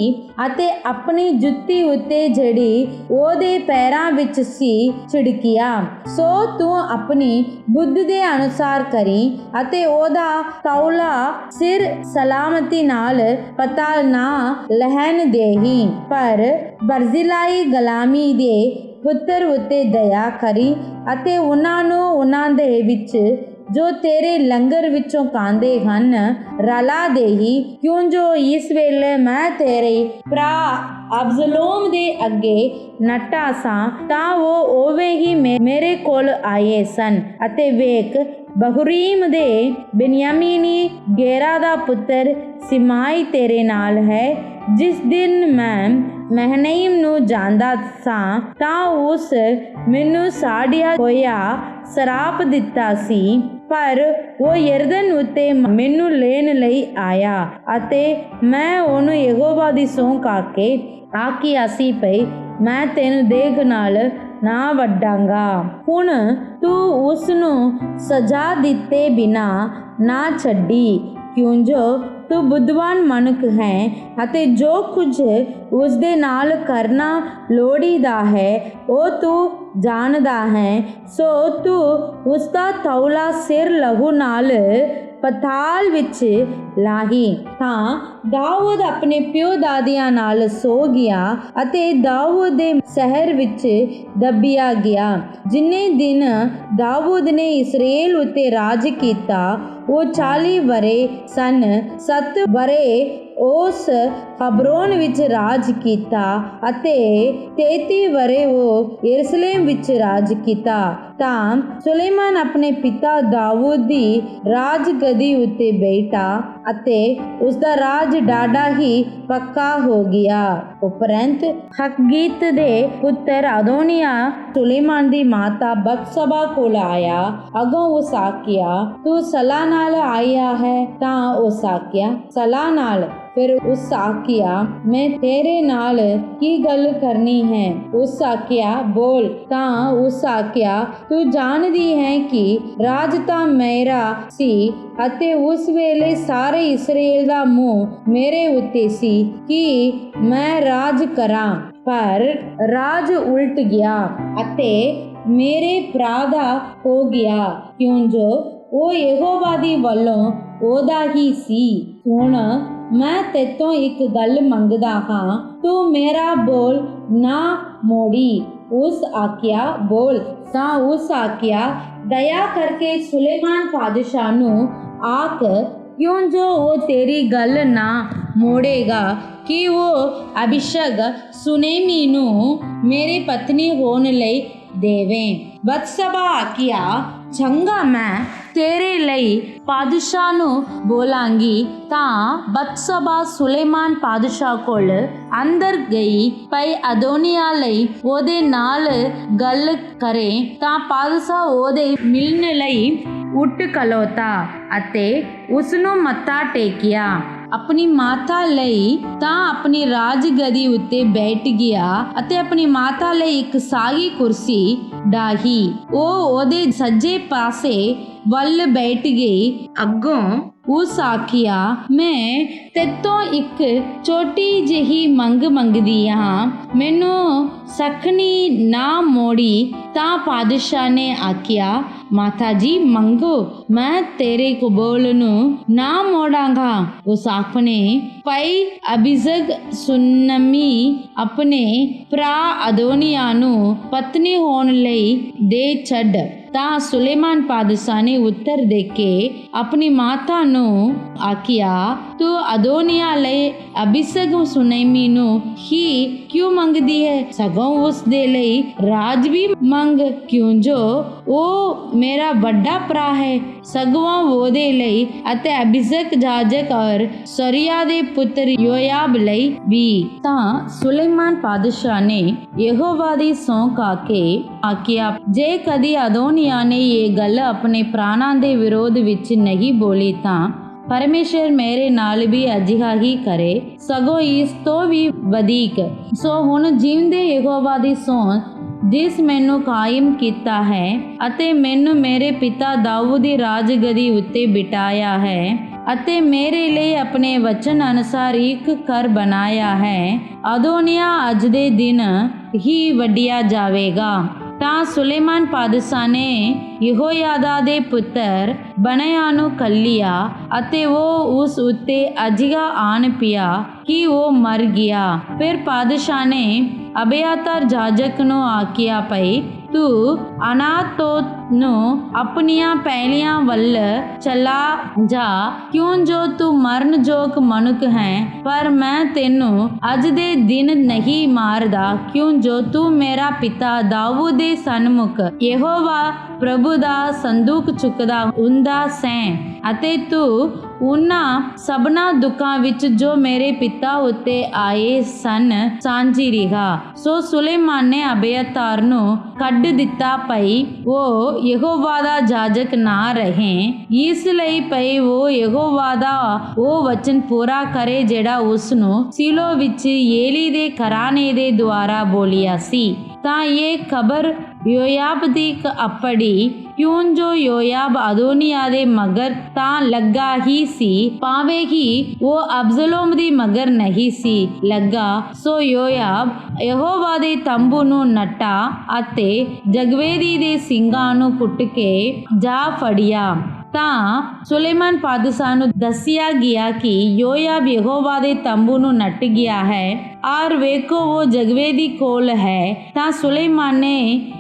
ਅਤੇ ਆਪਣੀ ਜੁੱਤੀ ਉੱਤੇ ਜਿਹੜੀ ਉਹਦੇ ਪੈਰਾਂ ਵਿੱਚ ਸੀ ਛਿੜਕਿਆ। ਸੋ ਤੂੰ ਆਪਣੀ ਬੁੱਧ ਦੇ ਅਨੁਸਾਰ ਕਰੀ ਅਤੇ ਉਹਦਾ ਤੌਲਾ ਸਿਰ ਸਲਾਮਤੀ ਨਾਲ ਪਤਾ ਨਾ ਲਹਿਣ ਦੇਹੀ, ਪਰ ਬਰਜ਼ਿਲਾਈ ਗੁਲਾਮੀ ਦੇ ਪੁੱਤਰ ਉੱਤੇ ਦਇਆ ਕਰੀ ਅਤੇ ਉਹਨਾਂ ਨੂੰ ਉਹਨਾਂ ਦੇ ਵਿੱਚ ਜੋ ਤੇਰੇ ਲੰਗਰ ਵਿੱਚੋਂ ਖਾਂਦੇ ਹਨ ਰਲਾ ਦੇਹੀ, ਕਿਉਂ ਜੋ ਇਸ ਵੇਲੇ ਮੈਂ ਤੇਰੇ ਭਰਾ ਅਬਸਲੋਮ ਦੇ ਅੱਗੇ ਨੱਠਾ ਸਾਂ ਤਾਂ ਉਹ ਉਵੇਂ ਹੀ ਮੇਰੇ ਕੋਲ ਆਏ ਸਨ। ਅਤੇ ਵੇਖ, ਬਹੂਰੀਮ ਦੇ ਬਿਨਯਾਮੀਨੀ ਗੇਰਾ ਦਾ ਪੁੱਤਰ ਸਿਮਾਈ ਤੇਰੇ ਨਾਲ ਹੈ। ਜਿਸ ਦਿਨ ਮੈਂ ਮਹਨਈਮ ਨੂੰ ਜਾਂਦਾ ਸਾਂ ਤਾਂ ਉਸ ਮੈਨੂੰ ਸਾੜਿਆ ਹੋਇਆ ਸਰਾਪ ਦਿੱਤਾ ਸੀ, ਪਰ ਉਹ ਯਰਦਨ ਉੱਤੇ ਮੈਨੂੰ ਲੈਣ ਲਈ ਆਇਆ ਅਤੇ ਮੈਂ ਉਹਨੂੰ ਯਹੋਵਾ ਦੀ ਸਹੁੰ ਖਾ ਕੇ ਆਖਿਆ ਸੀ, ਭਈ ਮੈਂ ਤੈਨੂੰ ਦੇਗ ਨਾਲ ਨਾ ਵੱਢਾਂਗਾ। ਹੁਣ ਤੂੰ ਉਸ ਨੂੰ ਸਜ਼ਾ ਦਿੱਤੇ ਬਿਨਾ ਨਾ ਛੱਡੀ, ਕਿਉਂ ਜੋ ਤੂੰ ਬੁੱਧਵਾਨ ਮਨੁੱਖ ਹੈ ਅਤੇ ਜੋ ਕੁਝ ਉਸ ਦੇ ਨਾਲ ਕਰਨਾ ਲੋੜੀਦਾ ਹੈ ਉਹ ਤੂੰ ਜਾਣਦਾ ਹੈ। ਸੋ ਤੂੰ ਉਸ ਦਾ ਤੌਲਾ ਸਿਰ ਲਹੂ ਨਾਲ ਪਤਾਲ ਵਿੱਚ ਲਾਹੀ। ਤਾਂ ਦਾਊਦ ਆਪਣੇ ਪਿਓ ਦਾਦਿਆਂ ਨਾਲ ਸੋ ਗਿਆ ਅਤੇ ਦਾਊਦ ਦੇ ਸ਼ਹਿਰ ਵਿੱਚ ਦੱਬਿਆ ਗਿਆ। ਜਿੰਨੇ ਦਿਨ ਦਾਊਦ ਨੇ ਇਸਰਾਏਲ ਉੱਤੇ ਰਾਜ ਕੀਤਾ ਉਹ 40 ਵਰੇ ਸਨ। 7 ਵਰੇ ਉਸ ਹਬਰੋਨ ਵਿੱਚ ਰਾਜ ਕੀਤਾ ਅਤੇ 33 ਵਰੇ ਉਹ ਯਰੂਸ਼ਲਮ ਵਿੱਚ ਰਾਜ ਕੀਤਾ। ਤਾਂ ਸੁਲੇਮਾਨ ਆਪਣੇ ਪਿਤਾ ਦਾਊਦ ਦੀ ਰਾਜ ਗਦੀ ਉੱਤੇ ਬੈਠਾ ਅਤੇ ਉਸ ਦਾ ਰਾਜ ਡਾਢਾ ਹੀ ਪੱਕਾ ਹੋ ਗਿਆ। ਉਪਰੰਤ ਹਕਗੀਤ ਦੇ ਪੁੱਤਰ ਅਦੋਨੀਆ ਸੁਲੇਮਾਨ ਦੀ ਮਾਤਾ ਬਤਸ਼ਬਾ ਕੋਲ ਆਇਆ। ਅਗੋਂ ਉਸ ਆਖਿਆ, ਤੂੰ ਸਲਾਹ ਨਾਲ ਆਇਆ ਹੈ? ਤਾਂ ਉਸ ਆਖਿਆ, ਸਲਾਹ ਨਾਲ। ਫਿਰ ਉਸ ਆਖਿਆ, ਮੈਂ ਤੇਰੇ ਨਾਲ ਕੀ ਗੱਲ ਕਰਨੀ ਹੈ? ਉਸ ਆਖਿਆ, ਬੋਲ। ਤਾਂ ਉਸ ਆਖਿਆ, ਤੂੰ ਜਾਣਦੀ ਹੈ ਕਿ ਰਾਜ ਤਾਂ ਮੇਰਾ ਸੀ ਅਤੇ ਉਸ ਵੇਲੇ ਸਾਰੇ ਇਸਰਾਏਲ ਦਾ ਮੂੰਹ ਮੇਰੇ ਉੱਤੇ ਸੀ ਕਿ ਮੈਂ ਰਾਜ ਕਰਾਂ, ਪਰ ਰਾਜ ਉਲਟ ਗਿਆ ਅਤੇ ਮੇਰੇ ਭਰਾ ਦਾ ਹੋ ਗਿਆ, ਕਿਉਂ ਜੋ ਉਹ ਯਹੋਵਾ ਦੀ ਵੱਲੋਂ ਉਹਦਾ ਹੀ ਸੀ। ਹੁਣ ਮੈਂ ਤੇਤੋਂ ਇੱਕ ਗੱਲ ਮੰਗਦਾ ਹਾਂ, ਤੂੰ ਮੇਰਾ ਬੋਲ ਨਾ ਮੋੜੀ। ਉਸ ਆਖਿਆ, ਬੋਲ। ਤਾਂ ਉਸ ਆਖਿਆ, ਦਇਆ ਕਰਕੇ ਸੁਲੇਮਾਨ ਪਾਤਸ਼ਾਹ ਨੂੰ ਆਖ, ਕਿਉਂ ਜੋ ਉਹ ਤੇਰੀ ਗੱਲ ਨਾ ਮੋੜੇਗਾ ਕਿ ਉਹ ਅਭਿਸ਼ਗ ਸੁਨੇਮੀ ਨੂੰ ਮੇਰੀ ਪਤਨੀ ਹੋਣ ਲਈ ਦੇਵੇ। ਬਤਸਬਾ ਆਖਿਆ, ਚੰਗਾ, ਮੈਂ ਤੇਰੇ ਲਈ ਪਾਤਸ਼ਾਹ ਨੂੰ ਬੋਲਾਂਗੀ। ਤਾਂ ਬਤਸਬਾ ਸੁਲੇਮਾਨ ਪਾਤਸ਼ਾਹ ਕੋਲ ਅੰਦਰ ਗਈ ਪਈ ਅਦੋਨੀਆ ਲਈ ਉਹਦੇ ਨਾਲ ਗੱਲ ਕਰੇ। ਤਾਂ ਪਾਤਸ਼ਾਹ ਉਹਦੇ ਮਿਲਣ ਲਈ ਉੱਠ ਖਲੋਤਾ ਅਤੇ ਉਸਨੂੰ ਮੱਥਾ ਟੇਕਿਆ। ਆਪਣੀ ਮਾਤਾ ਲਈ ਤਾਂ ਆਪਣੀ ਰਾਜਗਦੀ ਉੱਤੇ ਬੈਠ ਗਿਆ ਅਤੇ ਆਪਣੀ ਮਾਤਾ ਲਈ ਇੱਕ ਸਾਗੀ ਕੁਰਸੀ ਡਾਹੀ। ਉਹ ਉਹਦੇ ਸੱਜੇ ਪਾਸੇ ਵੱਲ ਬੈਠ ਗਈ। ਅੱਗੋਂ ਉਸ ਆਖਿਆ, ਮੈਂ ਤੇਤੋਂ ਇੱਕ ਛੋਟੀ ਜਿਹੀ ਮੰਗ ਮੰਗਦੀ ਹਾਂ, ਮੈਨੂੰ ਸਖਣੀ ਨਾ ਮੋੜੀ। ਤਾਂ ਪਾਤਸ਼ਾਹ ਨੇ ਆਖਿਆ, ਮਾਤਾ ਜੀ ਮੰਗੋ, ਮੈਂ ਤੇਰੇ ਕਬੂਲ ਨੂੰ ਨਾ ਮੋੜਾਂਗਾ। ਉਸ ਆਪਣੇ ਭਾਈ ਅਭਿਸ਼ਗ ਸੁਨਮੀ ਆਪਣੇ ਭਰਾ ਅਦੋਨੀਆ ਨੂੰ ਪਤਨੀ ਹੋਣ ਲਈ ਦੇ ਛੱਡ। ਤਾਂ ਸੁਲੇਮਾਨ ਪਾਤਸ਼ਾਹ ਨੇ ਉੱਤਰ ਦੇ ਕੇ ਆਪਣੀ ਮਾਤਾ ਨੂੰ ਆਖਿਆ, ਤੂੰ ਅਦੋਨੀਆ ਲਈ ਅਭਿਸ਼ਗ ਸੁਨਮੀ ਨੂੰ ਹੀ ਕਿਉਂ ਮੰਗਦੀ ਹੈ? ਸਗੋਂ ਉਸ ਦੇ ਲਈ ਰਾਜ ਵੀ ਮੰਗ, ਕਿਉਂ ਜੋ ਉਹ ਮੇਰਾ ਵੱਡਾ ਭਰਾ ਹੈ। ਸਗੋਂ ਉਹਦੇ ਲਈ ਅਤੇ ਅਭਿਸ਼ਗ ਜਾਜਕ ਔਰ ਸਰੀਆ ਦੇ ਪੁੱਤਰ ਯੋਆਬ ਲਈ ਵੀ। ਤਾਂ ਸੁਲੇਮਾਨ ਪਾਤਸ਼ਾਹ ਨੇ ਯਹੋਵਾ ਦੀ ਸਹੁੰ ਖਾ ਕੇ ਆਖਿਆ, ਜੇ ਕਦੀ ਅਦੋਨੀਆ ਨੇ ਇਹ ਗੱਲ ਆਪਣੇ ਪ੍ਰਾਣਾਂ ਦੇ ਵਿਰੋਧ ਵਿੱਚ ਨਹੀਂ ਬੋਲੀ ਤਾਂ ਪਰਮੇਸ਼ਰ ਮੇਰੇ ਨਾਲ ਵੀ ਅਜਿਹਾ ਹੀ ਕਰੇ, ਸਗੋਂ ਇਸ ਤੋਂ ਵੀ ਵਧੇਕ। ਸੋ ਹੁਣ ਜਿਉਂਦੇ ਯਹੋਵਾ ਦੀ ਸਹੁੰ ਜਿਸ ਮੈਨੂੰ ਕਾਇਮ ਕੀਤਾ ਹੈ ਅਤੇ ਮੈਨੂੰ ਮੇਰੇ ਪਿਤਾ ਦਾਊਦ ਦੀ ਰਾਜਗਦੀ ਉੱਤੇ ਬਿਠਾਇਆ ਹੈ ਅਤੇ ਮੇਰੇ ਲਈ ਆਪਣੇ ਵਚਨ ਅਨੁਸਾਰ ਇੱਕ ਘਰ ਬਣਾਇਆ ਹੈ, ਅਦੋਨੀਆ ਅੱਜ ਦੇ ਦਿਨ ਹੀ ਵੱਢਿਆ ਜਾਵੇਗਾ। ਤਾਂ ਸੁਲੇਮਾਨ ਪਾਤਸ਼ਾਹ ਨੇ ਯਹੋਯਾਦਾ ਦੇ ਪੁੱਤਰ ਬਨਾਇਆ ਨੂੰ ਘੱਲਿਆ ਅਤੇ ਉਹ ਉਸ ਉੱਤੇ ਅਜਿਹਾ ਆਣ ਪਿਆ ਕਿ ਉਹ ਮਰ ਗਿਆ। ਫਿਰ ਪਾਤਸ਼ਾਹ ਨੇ ਅਬਿਆਤਾਰ ਜਾਜਕ ਨੂੰ ਆਖਿਆ, ਭਈ ਤੂੰ ਅਨਾਤੋਤ ਨੂੰ ਆਪਣੀਆਂ ਪਹਿਲੀਆਂ ਵੱਲ ਚਲਾ ਜਾ, ਕਿਉਂ ਜੋ ਤੂੰ ਮਰਨਯੋਗ ਮਨੁੱਖ ਹੈ, ਪਰ ਮੈਂ ਤੈਨੂੰ ਅੱਜ ਦੇ ਦਿਨ ਨਹੀਂ ਮਾਰਦਾ, ਕਿਉਂ ਜੋ ਤੂੰ ਮੇਰਾ ਪਿਤਾ ਦਾਊਦ ਦੇ ਸਨਮੁਖ ਯਹੋਵਾ ਪ੍ਰਭੂ ਦਾ ਸੰਦੂਕ ਚੁੱਕਦਾ ਹੁੰਦਾ ਸੈਂ ਅਤੇ ਤੂੰ ਉਹਨਾਂ ਸਭਨਾ ਦੁੱਖਾਂ ਵਿੱਚ ਜੋ ਮੇਰੇ ਪਿਤਾ ਉੱਤੇ ਆਏ ਸਨ ਸਾਂਝੀ ਰਿਹਾ। ਸੋ ਸੁਲੇਮਾਨ ਨੇ ਅਬਿਆਤਾਰ ਨੂੰ ਕੱਢ ਦਿੱਤਾ, ਭਈ ਉਹ ਯਹੋਵਾ ਦਾ ਜਾਜਕ ਨਾ ਰਹੇ, ਇਸ ਲਈ ਭਈ ਉਹ ਯਹੋਵਾ ਦਾ ਉਹ ਵਚਨ ਪੂਰਾ ਕਰੇ ਜਿਹੜਾ ਉਸ ਨੂੰ ਸੀਲੋ ਵਿੱਚ ਏਲੀ ਦੇ ਘਰਾਣੇ ਦੇ ਦੁਆਰਾ ਬੋਲਿਆ ਸੀ। ਤਾਂ ਇਹ ਖਬਰ ਯੋਆਬ ਦੀ ਅੱਪੜੀ, ਕਿਉਂ ਜੋ ਯੋਆਬ ਅਦੋਨੀਆ ਦੇ ਮਗਰ ਤਾਂ ਲੱਗਾ ਹੀ ਸੀ, ਭਾਵੇਂ ਕਿ ਉਹ ਅਬਸਲੋਮ ਦੀ ਮਗਰ ਨਹੀਂ ਸੀ ਲੱਗਾ। ਸੋ ਯੋਆਬ ਯਹੋਵਾ ਦੇ ਤੰਬੂ ਨੂੰ ਨੱਟਾ ਅਤੇ ਜਗਵੇਦੀ ਦੇ ਸਿੰਘਾਂ ਨੂੰ ਪੁੱਟ ਕੇ ਜਾ ਫੜਿਆ। ਤਾਂ ਸੁਲੇਮਾਨ ਪਾਤਸ਼ਾਹ ਨੂੰ ਦੱਸਿਆ ਗਿਆ ਕਿ ਯੋਆਬ ਯਹੋਵਾ ਦੇ ਤੰਬੂ ਨੂੰ ਨੱਟ ਗਿਆ ਹੈ ਔਰ ਵੇਖੋ ਉਹ ਜਗਵੇਦੀ ਕੋਲ ਹੈ। ਤਾਂ ਸੁਲੇਮਾਨ ਨੇ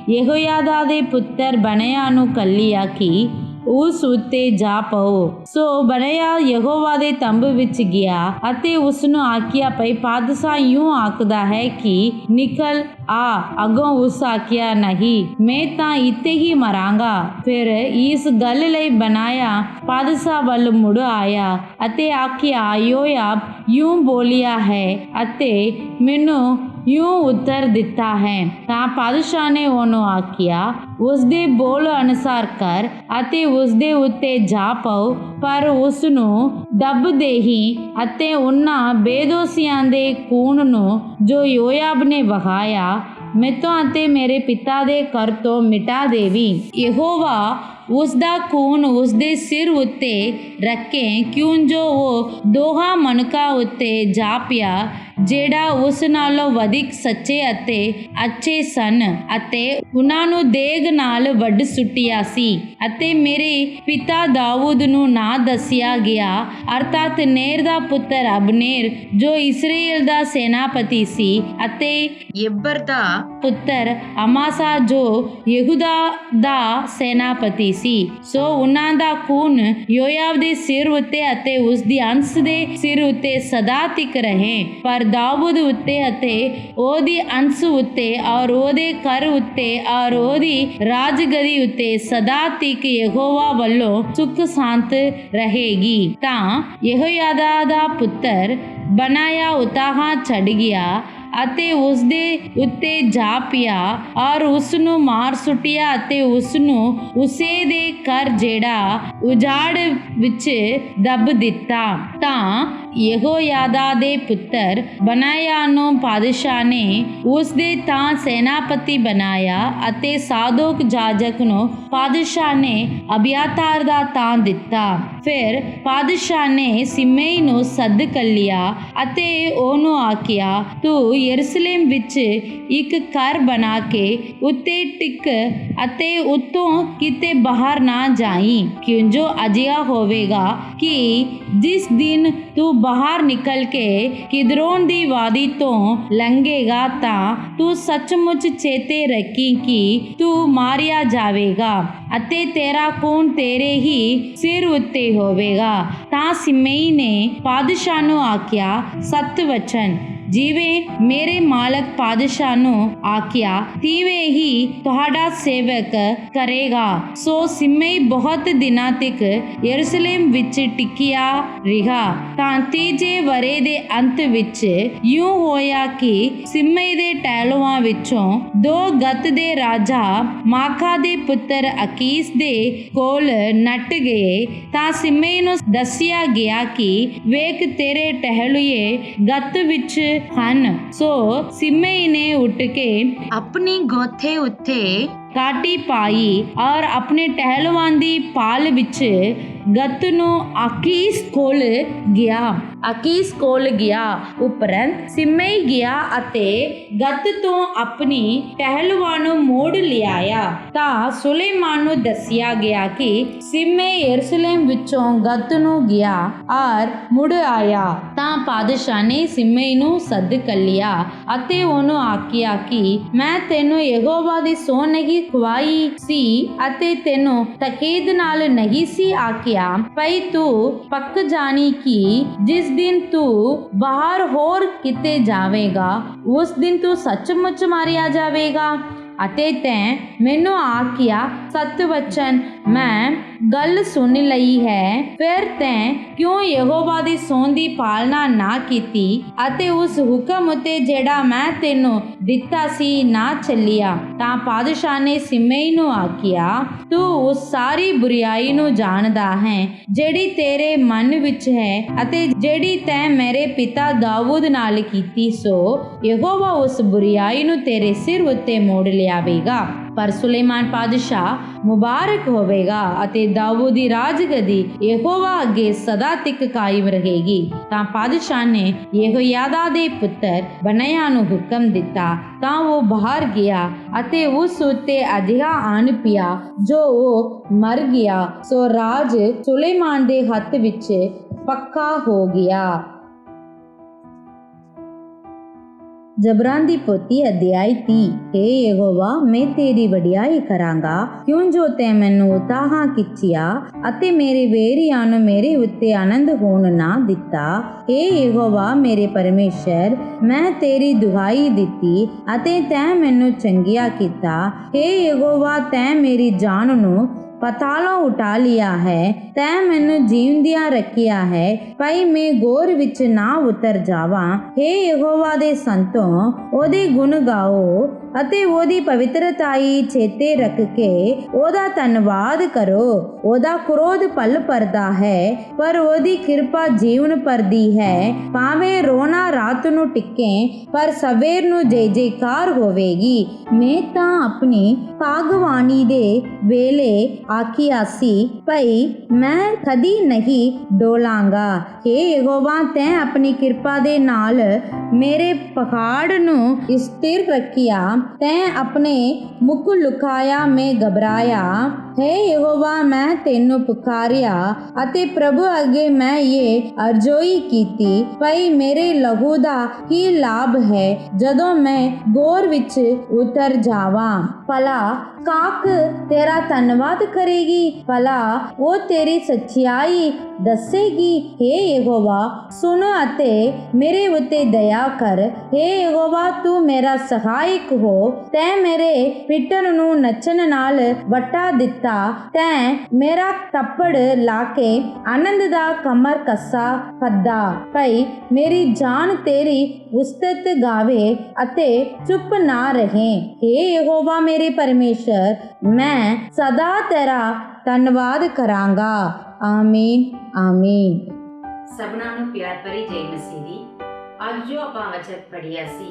ਯਹੋਯਾਦਾ ਦੇ ਪੁੱਤਰ ਬਨਾਇਆ ਨੂੰ ਘੱਲਿਆ ਕਿ ਉਸ ਉੱਤੇ ਜਾ ਪਾਓ। ਸੋ ਬਨਾਇਆ ਯਹੋਵਾ ਦੇ ਤੰਬੂ ਵਿੱਚ ਗਿਆ ਅਤੇ ਉਸ ਨੂੰ ਆਖਿਆ, ਭਈ ਪਾਤਸ਼ਾਹ ਇਉਂ ਆਖਦਾ ਹੈ ਕਿ ਨਿਕਲ ਆ। ਅੱਗੋਂ ਉਸ ਆਖਿਆ, ਨਹੀਂ, ਮੈਂ ਤਾਂ ਇੱਥੇ ਹੀ ਮਰਾਂਗਾ। ਫਿਰ ਇਸ ਗੱਲ ਲਈ ਬਨਾਇਆ ਪਾਤਸ਼ਾਹ ਵੱਲ ਮੁੜ ਆਇਆ ਅਤੇ ਆਖਿਆ, ਯੋਆਬ ਇਉਂ ਬੋਲਿਆ ਹੈ ਅਤੇ ਮੈਨੂੰ ਇਉਂ ਉੱਤਰ ਦਿੱਤਾ ਹੈ। ਤਾਂ ਪਾਤਸ਼ਾਹ ਨੇ ਉਹਨੂੰ ਆਖਿਆ, ਉਸਦੇ ਬੋਲ ਅਨੁਸਾਰ ਕਰ ਅਤੇ ਉਸਦੇ ਉੱਤੇ ਜਾ ਪਾਓ, ਪਰ ਉਸ ਨੂੰ ਦੱਬ ਦੇਹੀ ਅਤੇ ਉਹਨਾਂ ਬੇਦੋਸ਼ੀਆਂ ਦੇ ਖੂਨ ਨੂੰ ਜੋ ਯੋਆਬ ਨੇ ਵਹਾਇਆ ਮੈਥੋਂ ਅਤੇ ਮੇਰੇ ਪਿਤਾ ਦੇ ਘਰ ਤੋਂ ਮਿਟਾ ਦੇਵੀ। ਯਹੋਵਾ ਉਸ ਦਾ ਖੂਨ ਉਸ ਦੇ ਸਿਰ ਉੱਤੇ ਰੱਖੇ, ਕਿਉਂ ਜੋ ਉਹ ਦੋਹਾਂ ਮਨੁੱਖਾਂ ਉੱਤੇ ਜਾ ਪਿਆ ਜਿਹੜਾ ਉਸ ਨਾਲੋਂ ਵਧਿਕ ਸੱਚੇ ਅਤੇ ਅੱਛੇ ਸਨ, ਅਤੇ ਉਹਨਾਂ ਨੂੰ ਦੇਗ ਨਾਲ ਵੱਢ ਸੁੱਟਿਆ ਸੀ। ਅਤੇ ਮੇਰੇ ਪਿਤਾ ਦਾਊਦ ਨੂੰ ਨਾ ਦੱਸਿਆ ਗਿਆ, ਅਰਥਾਤ ਨੇਰ ਦਾ ਪੁੱਤਰ ਅਬਨੇਰ ਜੋ ਇਸਰਾਏਲ ਦਾ ਸੈਨਾਪਤੀ ਸੀ, ਅਤੇ ਯੱਬਰ ਦਾ ਪੁੱਤਰ ਅਮਾਸਾ ਜੋ ਯਹੂਦਾ ਦਾ ਸੈਨਾਪਤੀ ਸੀ। ਸੋ ਉਹਨਾਂ ਦਾ ਖੂਨ ਯੋਆਬ ਦੇ ਸਿਰ ਉੱਤੇ ਅਤੇ ਉਸ ਦੀ ਅੰਸ਼ ਦੇ ਸਿਰ ਉੱਤੇ ਸਦਾ ਤੱਕ ਰਹੇ, ਪਰ ਦਾਊਦ ਉੱਤੇ ਅਤੇ ਉਹਦੀ ਅੰਸ਼ ਉੱਤੇ ਔਰ ਉਹਦੇ ਘਰ ਉੱਤੇ ਔਰ ਉਹਦੀ ਰਾਜਗਦੀ ਉੱਤੇ ਸਦਾ ਤੱਕ ਯਹੋਵਾ ਵੱਲੋਂ ਸੁਖ ਸ਼ਾਂਤ ਰਹੇਗੀ। ਤਾਂ ਯਹੋਯਾਦਾ ਦਾ ਪੁੱਤਰ ਬਨਾਇਆ ਉਤਾਹਾਂ ਛੱਡ ਗਿਆ ਅਤੇ ਉਸ ਦੇ ਉੱਤੇ ਜਾ ਪਿਆ ਔਰ ਉਸ ਨੂੰ ਮਾਰ ਸੁੱਟਿਆ, ਅਤੇ ਉਸ ਨੂੰ ਉਸੇ ਦੇ ਘਰ ਜਿਹੜਾ ਉਜਾੜ ਵਿੱਚ ਦੱਬ ਦਿੱਤਾ। ਤਾਂ ਯਹੋਯਾਦਾ ਦੇ ਪੁੱਤਰ ਬਨਾਇਆ ਨੂੰ ਪਾਦਸ਼ਾਹ ਨੇ ਉਸ ਦੇ ਤਾਂ ਸੈਨਾਪਤੀ ਬਣਾਇਆ, ਅਤੇ ਸਾਦੋਕ ਜਾਜਕ ਨੂੰ ਪਾਦਸ਼ਾਹ ਨੇ ਅਬਿਆਤਾਰ ਦਾ ਤਾਂ ਦਿੱਤਾ। ਫਿਰ ਪਾਦਸ਼ਾਹ ਨੇ ਸਿਮei ਨੂੰ ਸੱਦ ਲਿਆ ਅਤੇ ਉਹਨੂੰ ਆਖਿਆ, ਤੂੰ ਯਰੂਸ਼ਲਮ ਵਿੱਚ ਇੱਕ ਘਰ ਬਣਾ ਕੇ ਉੱਤੇ ਟਿਕ ਅਤੇ ਉੱਤੋਂ ਕਿਤੇ ਬਾਹਰ ਨਾ ਜਾਈਂ, ਕਿਉਂ ਜੋ ਅਜਿਹਾ ਹੋਵੇਗਾ ਕਿ ਜਿਸ ਦਿਨ ਤੂੰ ਬਾਹਰ ਨਿਕਲ ਕੇ ਕਿਦਰੋਨ ਦੀ ਵਾਦੀ ਤੋਂ ਲੰਘੇਗਾ ਤਾਂ ਤੂੰ ਸੱਚਮੁੱਚ ਚੇਤੇ ਰੱਖੀ ਕਿ ਤੂੰ ਮਾਰਿਆ ਜਾਵੇਗਾ ਅਤੇ ਤੇਰਾ ਖੂਨ ਤੇਰੇ ਹੀ ਸਿਰ ਉੱਤੇ ਹੋਵੇਗਾ। ਤਾਂ ਸਿਮei ਨੇ ਪਾਦਸ਼ਾਹ ਨੂੰ ਆਖਿਆ, ਸਤ ਵਚਨ ਜਿਵੇਂ ਮੇਰੇ ਮਾਲਕ ਪਾਦਸ਼ਾਹ ਨੂੰ ਆਖਿਆ ਤਿਵੇਂ ਹੀ ਤੁਹਾਡਾ ਸੇਵਕ ਕਰੇਗਾ। ਸੋ ਸਿਮei ਬਹੁਤ ਦਿਨਾਂ ਤੱਕ ਯਰੂਸ਼ਲਮ ਵਿੱਚ ਟਿਕਿਆ ਰਿਹਾ। ਤਾਂ ਤੀਜੇ ਵਰੇ ਦੇ ਅੰਤ ਵਿੱਚ ਯੂੰ ਹੋਇਆ ਕਿ ਸਿਮei ਦੇ ਟਹਿਲੂਆਂ ਵਿੱਚੋਂ ਦੋ ਗਤ ਦੇ ਰਾਜਾ ਮਾਖਾ ਦੇ ਪੁੱਤਰ ਅਕੀਸ ਦੇ ਕੋਲ ਨੱਟ ਗਏ। ਤਾਂ ਸਿਮei ਨੂੰ ਦੱਸਿਆ ਗਿਆ ਕਿ ਵੇਖ ਤੇਰੇ ਟਹਿਲੂਏ ਗਤ ਵਿੱਚ ਹਨ। ਸੋ ਸਿਮei ਨੇ ਉੱਠ ਕੇ ਆਪਣੀ ਗੋਥੇ ਉੱਤੇ ਕਾਟੀ ਪਾਈ ਔਰ ਆਪਣੇ ਟਹਿਲੂਆਂ ਦੀ ਪਾਲ ਵਿੱਚ ਗਤ ਨੂੰ ਅਕੀਸ ਕੋਲ ਗਿਆ। ਉਪਰੰਤ ਸਿਮei ਗਿਆ ਅਤੇ ਗਤ ਤੋਂ ਆਪਣੀ ਟਹਿਲੂਆਂ ਨੂੰ ਮੋੜ ਲਿਆਇਆ। ਤਾਂ ਸੁਲੇਮਾਨ ਨੂੰ ਦੱਸਿਆ ਗਿਆ ਕਿ ਸਿਮei ਯਰੂਸ਼ਲਮ ਵਿੱਚੋਂ ਗਤ ਨੂੰ ਗਿਆ ਔਰ ਮੁੜ ਆਇਆ। ਤਾਂ ਪਾਦਸ਼ਾਹ ਨੇ ਸਿਮei ਨੂੰ ਸੱਦ ਲਿਆ ਅਤੇ ਉਹਨੂੰ ਆਖਿਆ ਕਿ ਮੈਂ ਤੈਨੂੰ ਯਹੋਵਾ ਦੀ ਸਹੁੰ ਨਹੀਂ ਖਵਾਈ ਸੀ ਅਤੇ ਤੈਨੂੰ ਤਕੀਦ ਨਾਲ ਨਹੀਂ ਸੀ ਆਖਿਆ, ਭਈ ਤੂੰ ਪੱਕ ਜਾਣੀ ਕਿ ਜਿਸ ਦਿਨ ਤੂੰ ਬਾਹਰ ਹੋਰ ਕਿਤੇ ਜਾਵੇਗਾ ਉਸ ਦਿਨ ਤੂੰ ਸੱਚਮੁੱਚ ਮਾਰਿਆ ਜਾਵੇਗਾ। ਅਤੇ ਤੈਂ ਮੈਨੂੰ ਆਖਿਆ ਸਤ ਵਚਨ ਮੈਂ ਗੱਲ ਸੁਣ ਲਈ ਹੈ। ਫਿਰ ਤੈਂ ਕਿਉਂ ਯਹੋਵਾ ਦੀ ਸਹੁੰ ਦੀ ਪਾਲਣਾ ਨਾ ਕੀਤੀ ਅਤੇ ਉਸ ਹੁਕਮ ਉੱਤੇ ਜਿਹੜਾ ਮੈਂ ਤੈਨੂੰ ਦਿੱਤਾ ਸੀ ਨਾ ਚੱਲਿਆ। ਤਾਂ ਪਾਦਸ਼ਾਹ ਨੇ ਸਿਮei ਨੂੰ ਆਖਿਆ, ਤੂੰ ਉਸ ਸਾਰੀ ਬੁਰੀਆਈ ਨੂੰ ਜਾਣਦਾ ਹੈ ਜਿਹੜੀ ਤੇਰੇ ਮਨ ਵਿੱਚ ਹੈ ਅਤੇ ਜਿਹੜੀ ਤੈਂ ਮੇਰੇ ਪਿਤਾ ਦਾਊਦ ਨਾਲ ਕੀਤੀ। ਸੋ ਯਹੋਵਾ ਉਸ ਬੁਰੀਆਈ ਨੂੰ ਤੇਰੇ ਸਿਰ ਉੱਤੇ ਮੋੜ ਲਿਆਵੇਗਾ, ਪਰ ਸੁਲੇਮਾਨ ਪਾਦਸ਼ਾਹ ਮੁਬਾਰਕ ਹੋਵੇਗਾ ਅਤੇ ਦਾਊਦ ਦੀ ਰਾਜਗਦੀ ਯਹੋਵਾ ਅੱਗੇ ਸਦਾ ਤੱਕ ਕਾਇਮ ਰਹੇਗੀ। ਤਾਂ ਪਾਦਸ਼ਾਹ ਨੇ ਯਹੋਯਾਦਾ ਦੇ ਪੁੱਤਰ ਬਨਾਇਆ ਨੂੰ ਹੁਕਮ ਦਿੱਤਾ। ਤਾਂ ਉਹ ਬਾਹਰ ਗਿਆ ਅਤੇ ਉਸ ਉੱਤੇ ਅਜਿਹਾ ਆਣ ਪਿਆ ਜੋ ਉਹ ਮਰ ਗਿਆ। ਸੋ ਰਾਜ ਸੁਲੇਮਾਨ ਦੇ ਹੱਥ ਵਿੱਚ ਪੱਕਾ ਹੋ ਗਿਆ। ਜਬਰਾਂ ਦੀ ਪੋਥੀ ਅਧਿਆਇ 30। हे ਯਹੋਵਾ ਮੈਂ ਤੇਰੀ ਵਡਿਆਈ ਕਰਾਂਗਾ, ਕਿਉਂ ਜੋ ਤੈਂ ਮੈਨੂੰ ਉਤਾਹਾਂ ਕੀਤੀਆਂ ਅਤੇ ਮੇਰੇ ਵੈਰੀਆਂ ਨੂੰ ਮੇਰੇ ਉੱਤੇ ਆਨੰਦ ਹੋਣ ਨਾ ਦਿੱਤਾ। हे ਯਹੋਵਾ ਮੇਰੇ ਪਰਮੇਸ਼ਰ ਮੈਂ ਤੇਰੀ ਦੁਹਾਈ ਦਿੱਤੀ ਅਤੇ ਤੈਂ ਮੈਨੂੰ ਚੰਗਿਆ ਕੀਤਾ। हे ਯਹੋਵਾ ਤੈਂ ਮੇਰੀ ਜਾਨ ਨੂੰ ਪਤਾਲੋਂ ਉਠਾ ਲਿਆ ਹੈ, ਤੈਂ ਮੈਨੂੰ ਜੀਵਦਿਆਂ ਰੱਖਿਆ ਹੈ, ਭਾਈ ਮੈਂ ਗੋਰ ਵਿੱਚ ਨਾ ਉਤਰ ਜਾਵਾਂ। हे ਯਹੋਵਾ ਦੇ ਸੰਤੋ ਉਹਦੇ ਗੁਣ ਗਾਓ ਅਤੇ ਉਹਦੀ ਪਵਿੱਤਰਤਾਈ ਚੇਤੇ ਰੱਖ ਕੇ ਉਹਦਾ ਧੰਨਵਾਦ ਕਰੋ। ਉਹਦਾ ਕ੍ਰੋਧ ਪਲ ਭਰਦਾ ਹੈ ਪਰ ਉਹਦੀ ਕਿਰਪਾ ਜੀਵਨ ਭਰਦੀ ਹੈ। ਭਾਵੇਂ ਰੋਣਾ ਰਾਤ ਨੂੰ ਟਿਕੇ ਪਰ ਸਵੇਰ ਨੂੰ ਜੈ ਜੈਕਾਰ ਹੋਵੇਗੀ। ਮੈਂ ਤਾਂ ਆਪਣੀ ਭਾਗਵਾਨੀ ਦੇ ਵੇਲੇ ਆਖਿਆ ਸੀ, ਭਈ ਮੈਂ ਕਦੀ ਨਹੀਂ ਡੋਲਾਂਗਾ। ਹੇ ਯਹੋਵਾ, ਤੈਂ ਆਪਣੀ ਕਿਰਪਾ ਦੇ ਨਾਲ ਮੇਰੇ ਪਹਾੜ ਨੂੰ ਸਥਿਰ ਰੱਖਿਆ। ਤੈਂ ਆਪਣੇ ਮੁਖ ਲੁਕਾਇਆ, ਮੈਂ ਘਬਰਾਇਆ। ਹੇ ਯਹੋਵਾ, ਮੈਂ ਤੈਨੂੰ ਪੁਕਾਰਿਆ ਅਤੇ ਪ੍ਰਭੂ ਅੱਗੇ ਮੈਂ ਇਹ ਅਰਜ਼ੋਈ ਕੀਤੀ, ਭਈ ਮੇਰੇ ਲਹੂ ਦਾ ਕੀ ਲਾਭ ਹੈ ਜਦੋਂ ਮੈਂ ਗੋਰ ਵਿੱਚ ਉਤਰ ਜਾਵਾਂ। ਭਲਾ ਕਾਕ ਤੇਰਾ ਧੰਨਵਾਦ ਕਰੇਗੀ, ਭਲਾ ਉਹ ਤੇਰੀ ਸੱਚਾਈ ਦੱਸੇਗੀ। ਹੇ ਯਹੋਵਾ, ਸੁਣ ਅਤੇ ਮੇਰੇ ਉੱਤੇ ਦਇਆ ਕਰ। ਹੇ ਯਹੋਵਾ, ਤੂੰ ਮੇਰਾ ਸਹਾਇਕ ਹੋ। ਤੈਂ ਮੇਰੇ ਪਿੱਟਣ ਨੂੰ ਨੱਚਣ ਨਾਲ ਵਟਾ ਦਿੱਤਾ। ਤੈਂ ਮੇਰਾ ਥੱਪੜ ਲਾ ਕੇ ਆਨੰਦ ਦਾ ਕਮਰ ਕੱਸਾ ਫੱਦਾ, ਭਈ ਮੇਰੀ ਜਾਨ ਤੇਰੀ ਉਸਤਤ ਗਾਵੇ ਅਤੇ ਚੁੱਪ ਨਾ ਰਹੇ। ਹੇ ਯਹੋਵਾ ਮੇਰੇ ਪਰਮੇਸ਼ਰ, ਮੈਂ ਸਦਾ ਤੇਰਾ ਧੰਨਵਾਦ ਕਰਾਂਗਾ। ਆਮੀਨ ਆਮੀਨ। ਸਭਨਾਂ ਨੂੰ ਪਿਆਰ ਭਰੀ ਜੈ ਮਸੀਹ ਦੀ। ਅੱਜ ਜੋ ਆਪਾਂ ਵਚਨ ਪੜ੍ਹਿਆ ਸੀ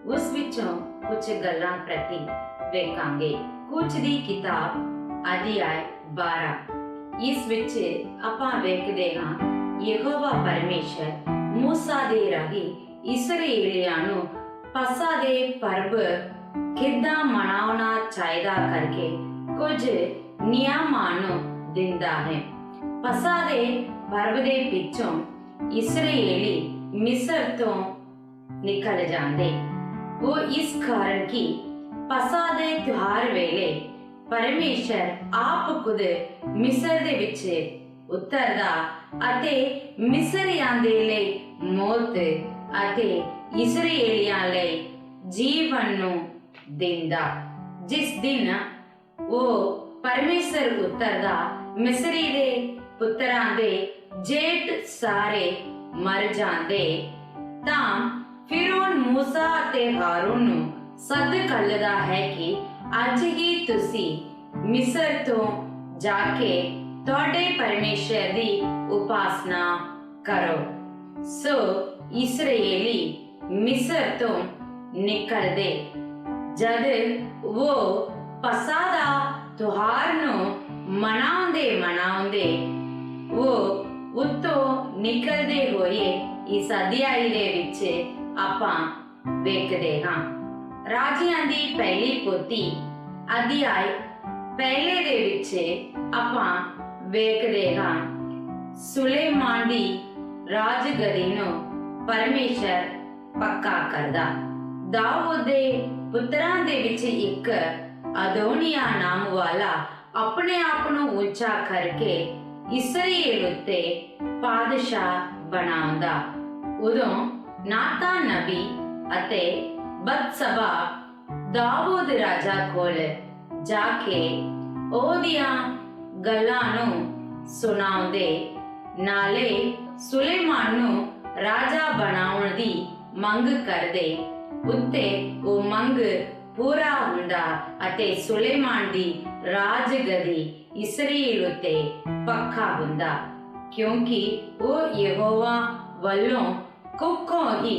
ਉਸ ਵਿੱਚੋਂ ਕੁਝ ਗੱਲਾਂ ਪ੍ਰਤੀ ਵੇਖਾਂਗੇ। ਕੁਝ ਦੀ ਕਿਤਾਬ ਅਧਿਆਇ 12। ਇਸ ਵਿੱਚ ਆਪਾਂ ਵੇਖਦੇ ਹਾਂ ਯਹੋਵਾ ਪਰਮੇਸ਼ਰ ਮੂਸਾ ਦੇ ਰਾਹੀਂ ਇਸਰਾਏਲੀਆਂ ਨੂੰ ਪਸਾ ਦੇ ਪਰਬ ਕਿੱਦਾਂ ਮਨਾਉਣਾ ਚਾਹੀਦਾ ਕਰਕੇ ਕੁਝ ਨਿਯਮਾਂ ਨੂੰ ਦਿੰਦਾ ਹੈ। ਪਸਾ ਦੇ ਪਰਬ ਦੇ ਪਿੱਛੋਂ ਇਸਰਾਏਲੀ ਮਿਸਰ ਤੋਂ ਨਿਕਲ ਜਾਂਦੇ। ਉਹ ਇਸ ਕਾਰਨ ਕਿ ਪਸਾ ਦੇ ਤਿਉਹਾਰ ਵੇਲੇ ਪਰਮੇਸ਼ਰ ਆਪ ਖੁਦ ਮਿਸਰ ਦੇ ਵਿੱਚ ਉਤਰਦਾ ਅਤੇ ਮਿਸਰੀਆਂ ਦੇ ਲਈ ਮੌਤ ਅਤੇ ਇਸਰਾਏਲੀਆਂ ਲਈ ਜੀਵਨ ਨੂੰ ਦਿੰਦਾ। ਜਿਸ ਦਿਨ ਉਹ ਪਰਮੇਸ਼ਰ ਉਤਰਦਾ, ਮਿਸਰੀ ਦੇ ਪੁੱਤਰਾਂ ਦੇ ਜੇਠ ਸਾਰੇ ਮਰ ਜਾਂਦੇ। ਤਾਂ ਫਿਰੌਨ ਮੂਸਾ ਅਤੇ ਹਾਰੂਨ ਨੂੰ ਸੱਦ ਘੱਲਦਾ ਹੈ ਕਿ ਅੱਜ ਹੀ ਤੁਸੀਂ ਮਿਸਰ ਤੋਂ ਜਾ ਕੇ ਤੁਹਾਡੇ ਪਰਮੇਸ਼ਰ ਦੀ ਉਪਾਸਨਾ ਕਰੋ। ਸੋ ਇਸਰਾਏਲੀ ਮਿਸਰ ਤੋਂ ਨਿਕਲਦੇ। ਜਦ ਉਹ ਪਸਾ ਦਾ ਤਿਉਹਾਰ ਨੂੰ ਮਨਾਉਂਦੇ ਉਹ ਉੱਤੋਂ ਨਿਕਲਦੇ ਹੋਏ ਇਸ ਅਧਿਆਇ ਦੇ ਵਿੱਚ ਆਪਾਂ ਵੇਖਦੇ ਹਾਂ। ਰਾਜਿਆਂ ਦੀ ਪਹਿਲੀ ਪੋਥੀ ਅਧਿਆਇ 1 ਦੇ ਵਿੱਚ ਆਪਾਂ ਵੇਖਦੇ ਹਾਂ ਸੁਲੇਮਾਨ ਦੀ ਰਾਜਗਦੀ ਨੂੰ ਪਰਮੇਸ਼ਰ ਪੱਕਾ ਕਰਦਾ। ਦਾਊਦ ਦੇ ਪੁੱਤਰਾਂ ਦੇ ਵਿੱਚ ਇੱਕ ਅਦੋਨੀਆ ਨਾਮ ਵਾਲਾ ਆਪਣੇ ਆਪ ਨੂੰ ਉੱਚਾ ਕਰਕੇ ਇਸਰਾਏਲ ਉੱਤੇ ਪਾਦਸ਼ਾਹ ਬਣਾਉਂਦਾ। ਉਦੋਂ ਨਾਤਾਨ ਨਬੀ ਅਤੇ ਬਤਸਬਾ ਦਾਊਦ ਰਾਜਾ ਕੋਲ ਜਾ ਕੇ ਉਹਦੀਆਂ ਗੱਲਾਂ ਨੂੰ ਸੁਣਾਉਂਦੇ, ਨਾਲੇ ਸੁਲੇਮਾਨ ਨੂੰ ਰਾਜਾ ਬਣਾਉਣ ਦੀ ਮੰਗ ਕਰਦੇ। ਉੱਤੇ ਉਹ ਮੰਗ ਪੂਰਾ ਹੁੰਦਾ ਅਤੇ ਸੁਲੇਮਾਨ ਦੀ ਰਾਜਗਦੀ ਇਸਰਾਏਲ ਉੱਤੇ ਪੱਕਾ ਹੁੰਦਾ, ਕਿਉਂਕਿ ਉਹ ਯਹੋਵਾ ਵੱਲੋਂ ਕੁੱਖੋਂ ਹੀ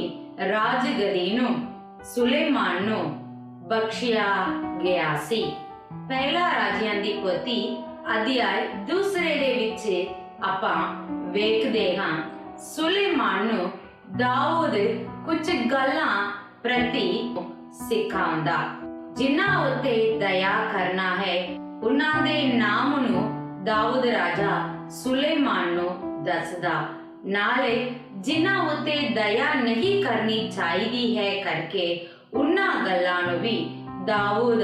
ਰਾਜਗਦੀ ਨੂੰ ਸੁਲੇਮਾਨ ਨੂੰ ਬਖਸ਼ਿਆ ਗਿਆ ਸੀ। ਪਹਿਲਾ ਰਾਜਿਆਂ ਦੀ ਪੋਥੀ ਅਧਿਆਇ 2 ਦੇ ਵਿੱਚ ਆਪਾਂ ਵੇਖਦੇ ਹਾਂ ਸੁਲੇਮਾਨ ਨੂੰ ਦਾਊਦ ਕੁਝ ਗੱਲਾਂ ਪ੍ਰਤੀ ਸਿਖਾਉਂਦਾ। ਜਿਨ੍ਹਾਂ ਉੱਤੇ ਦਇਆ ਕਰਨਾ ਹੈ ਉਹਨਾਂ ਦੇ ਨਾਮ ਨੂੰ ਦਾਊਦ ਰਾਜਾ ਸੁਲੇਮਾਨ ਨੂੰ ਦੱਸਦਾ, ਨਾਲੇ ਜਿਨ੍ਹਾਂ ਉੱਤੇ ਦਇਆ ਨਹੀਂ ਕਰਨੀ ਚਾਹੀਦੀ ਹੈ ਕਰਕੇ ਉਹਨਾਂ ਗੱਲਾਂ ਨੂੰ ਵੀ ਦਾਊਦ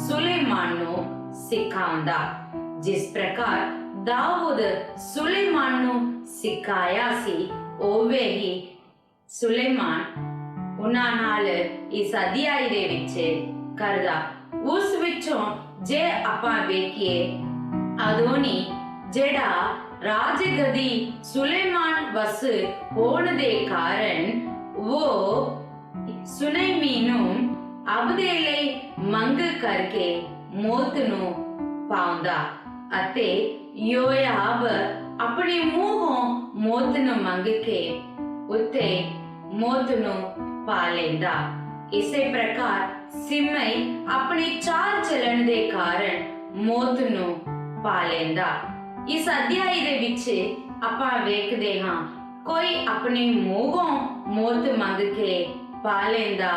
ਸੁਲੇਮਾਨ ਨੂੰ ਸਿਖਾਉਂਦਾ। ਜਿਸ ਪ੍ਰਕਾਰ ਦਾਊਦ ਸੁਲੇਮਾਨ ਨੂੰ ਸਿਖਾਇਆ ਸੀ, ਉਵੇਂ ਹੀ ਸੁਲੇਮਾਨ ਉਹਨਾਂ ਨਾਲ ਇਸ ਅਧਿਆਇ ਦੇ ਵਿੱਚ ਕਰਦਾ। ਉਸ ਵਿੱਚੋਂ ਜੇ ਆਪਾਂ ਵੇਖੀਏ ਅਦੋਨੀ ਜਿਹੜਾ ਰਾਜਗਦੀ ਸੁਲੇਮਾਨ ਵਸ ਹੋਣ ਦੇ ਕਾਰਨ ਉਹ ਸੁਲੇਮੀ ਨੂੰ ਆਪਦੇ ਲਈ ਮੰਗ ਕਰਕੇ ਮੌਤ ਨੂੰ ਪਾਉਂਦਾ ਅਤੇ ਯੋਆਬ ਆਪਣੇ ਮੂੰਹੋਂ ਮੌਤ ਨੂੰ ਮੰਗ ਕੇ ਉੱਤੇ ਮੌਤ ਨੂੰ ਪਾ ਲੈਂਦਾ। ਇਸੇ ਪ੍ਰਕਾਰ ਸਿਮਈ ਆਪਣੇ ਚਾਲ ਚੱਲਣ ਦੇ ਕਾਰਨ ਮੌਤ ਨੂੰ ਪਾ ਲੈਂਦਾ। ਇਸ ਅਧਿਆਇ ਦੇ ਵਿੱਚ ਆਪਾਂ ਵੇਖਦੇ ਹਾਂ ਕੋਈ ਆਪਣੇ ਮੂੰਹੋਂ ਮੌਤ ਮੰਗ ਕੇ ਪਾ ਲੈਂਦਾ,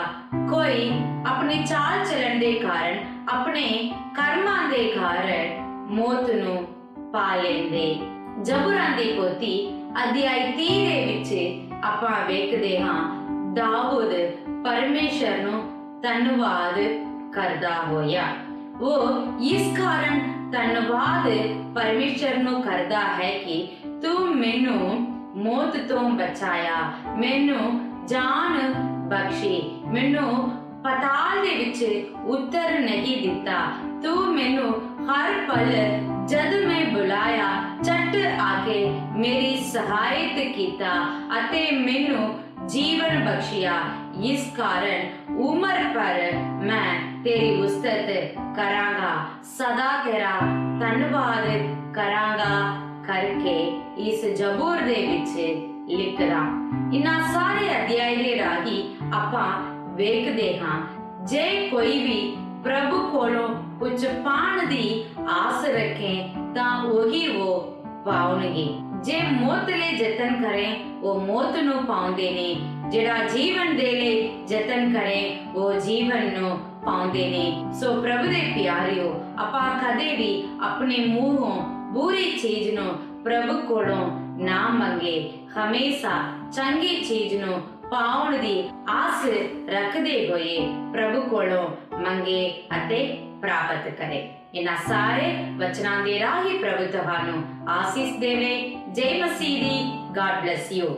ਕੋਈ ਆਪਣੀ ਚਾਲ ਚੱਲਣ ਦੇ ਕਾਰਨ, ਆਪਣੇ ਕਰਮਾਂ ਦੇ ਕਾਰਨ ਮੌਤ ਨੂੰ ਪਾ ਲੈਂਦੇ। ਜ਼ਬੂਰਾਂ ਦੀ ਪੋਥੀ ਅਧਿਆਇ 30 ਦੇ ਵਿੱਚ ਆਪਾਂ ਵੇਖਦੇ ਹਾਂ ਦਾਊਦ ਪਰਮੇਸ਼ਰ ਨੂੰ ਧੰਨਵਾਦ ਕਰਦਾ ਹੋਇਆ। ਉਹ ਇਸ ਕਾਰਨ ਧੰਨਵਾਦ ਪਰਮੇਸ਼ਰ ਨੂੰ ਕਰਦਾ ਹੈ ਕਿ ਤੂੰ ਮੈਨੂੰ ਮੌਤ ਤੋਂ ਬਚਾਇਆ, ਮੈਨੂੰ ਜਾਨ ਬਖਸ਼ੀ, ਮੈਨੂੰ ਪਤਾਲ ਦੇ ਵਿੱਚ ਉਤਰ ਨਹੀਂ ਦਿੱਤਾ, ਤੂੰ ਮੈਨੂੰ ਹਰ ਪਲ ਜਦ ਮੈਂ ਬੁਲਾਇਆ ਝਟ ਆ ਕੇ ਮੇਰੀ ਸਹਾਇਤਾ ਕੀਤਾ ਅਤੇ ਮੈਨੂੰ ਜੀਵਨ ਬਖਸ਼ਿਆ। ਇਸ ਕਾਰਨ ਉਮਰ ਪਰ ਮੈਂ ਤੇਰੀ ਉਸਤਤ ਕਰਾਂਗਾ, ਸਦਾ ਤੇਰਾ ਧੰਨਵਾਦ ਕਰਾਂਗਾ ਕਰਕੇ ਇਸ ਜ਼ਬੂਰ ਦੇ ਵਿੱਚ ਲਿਖਦਾ। ਇਨ੍ਹਾਂ ਸਾਰੇ ਅਧਿਆਇ ਦੇ ਰਾਹੀਂ ਆਪਾਂ ਵੇਖਦੇ ਹਾਂ ਜੇ ਕੋਈ ਵੀ ਪ੍ਰਭੂ ਕੋਲੋਂ ਕੁਝ ਪਾਣ ਦੀ ਆਸ ਰੱਖੇ ਤਾਂ ਉਹੀ ਉਹ ਪਾਉਣਗੇ। ਜੇ ਮੌਤ ਲਈ ਯਤਨ ਕਰੇ ਉਹ ਮੌਤ ਨੂੰ ਪਾਉਂਦੇ ਨੇ, ਜਿਹੜਾ ਜੀਵਨ ਦੇ ਲਈ ਯਤਨ ਕਰੇ ਉਹ ਜੀਵਨ ਨੂੰ ਪਾਉਂਦੇ ਨੇ। ਸੋ ਪ੍ਰਭੂ ਦੇ ਪਿਆਰਿਓ, ਆਪਾਂ ਕਦੇ ਵੀ ਆਪਣੇ ਮੂੰਹੋਂ ਬੁਰੀ ਚੀਜ਼ ਨੂੰ ਪ੍ਰਭੂ ਕੋਲੋਂ ਨਾ ਮੰਗੇ, ਹਮੇਸ਼ਾ ਚੰਗੀ ਚੀਜ਼ ਨੂੰ ਪਾਉਣ ਦੀ ਆਸ ਰੱਖਦੇ ਹੋਏ ਪ੍ਰਭੂ ਕੋਲੋਂ ਮੰਗੇ ਅਤੇ ਪ੍ਰਾਪਤ ਕਰੇ। ਇਹਨਾਂ ਸਾਰੇ ਵਚਨਾਂ ਦੇ ਰਾਹੀਂ ਪ੍ਰਭੂ ਤੁਹਾਨੂੰ ਆਸੀਸ ਦੇਵੇ। ਜੈ ਮਸੀਹ ਦੀ। God bless you.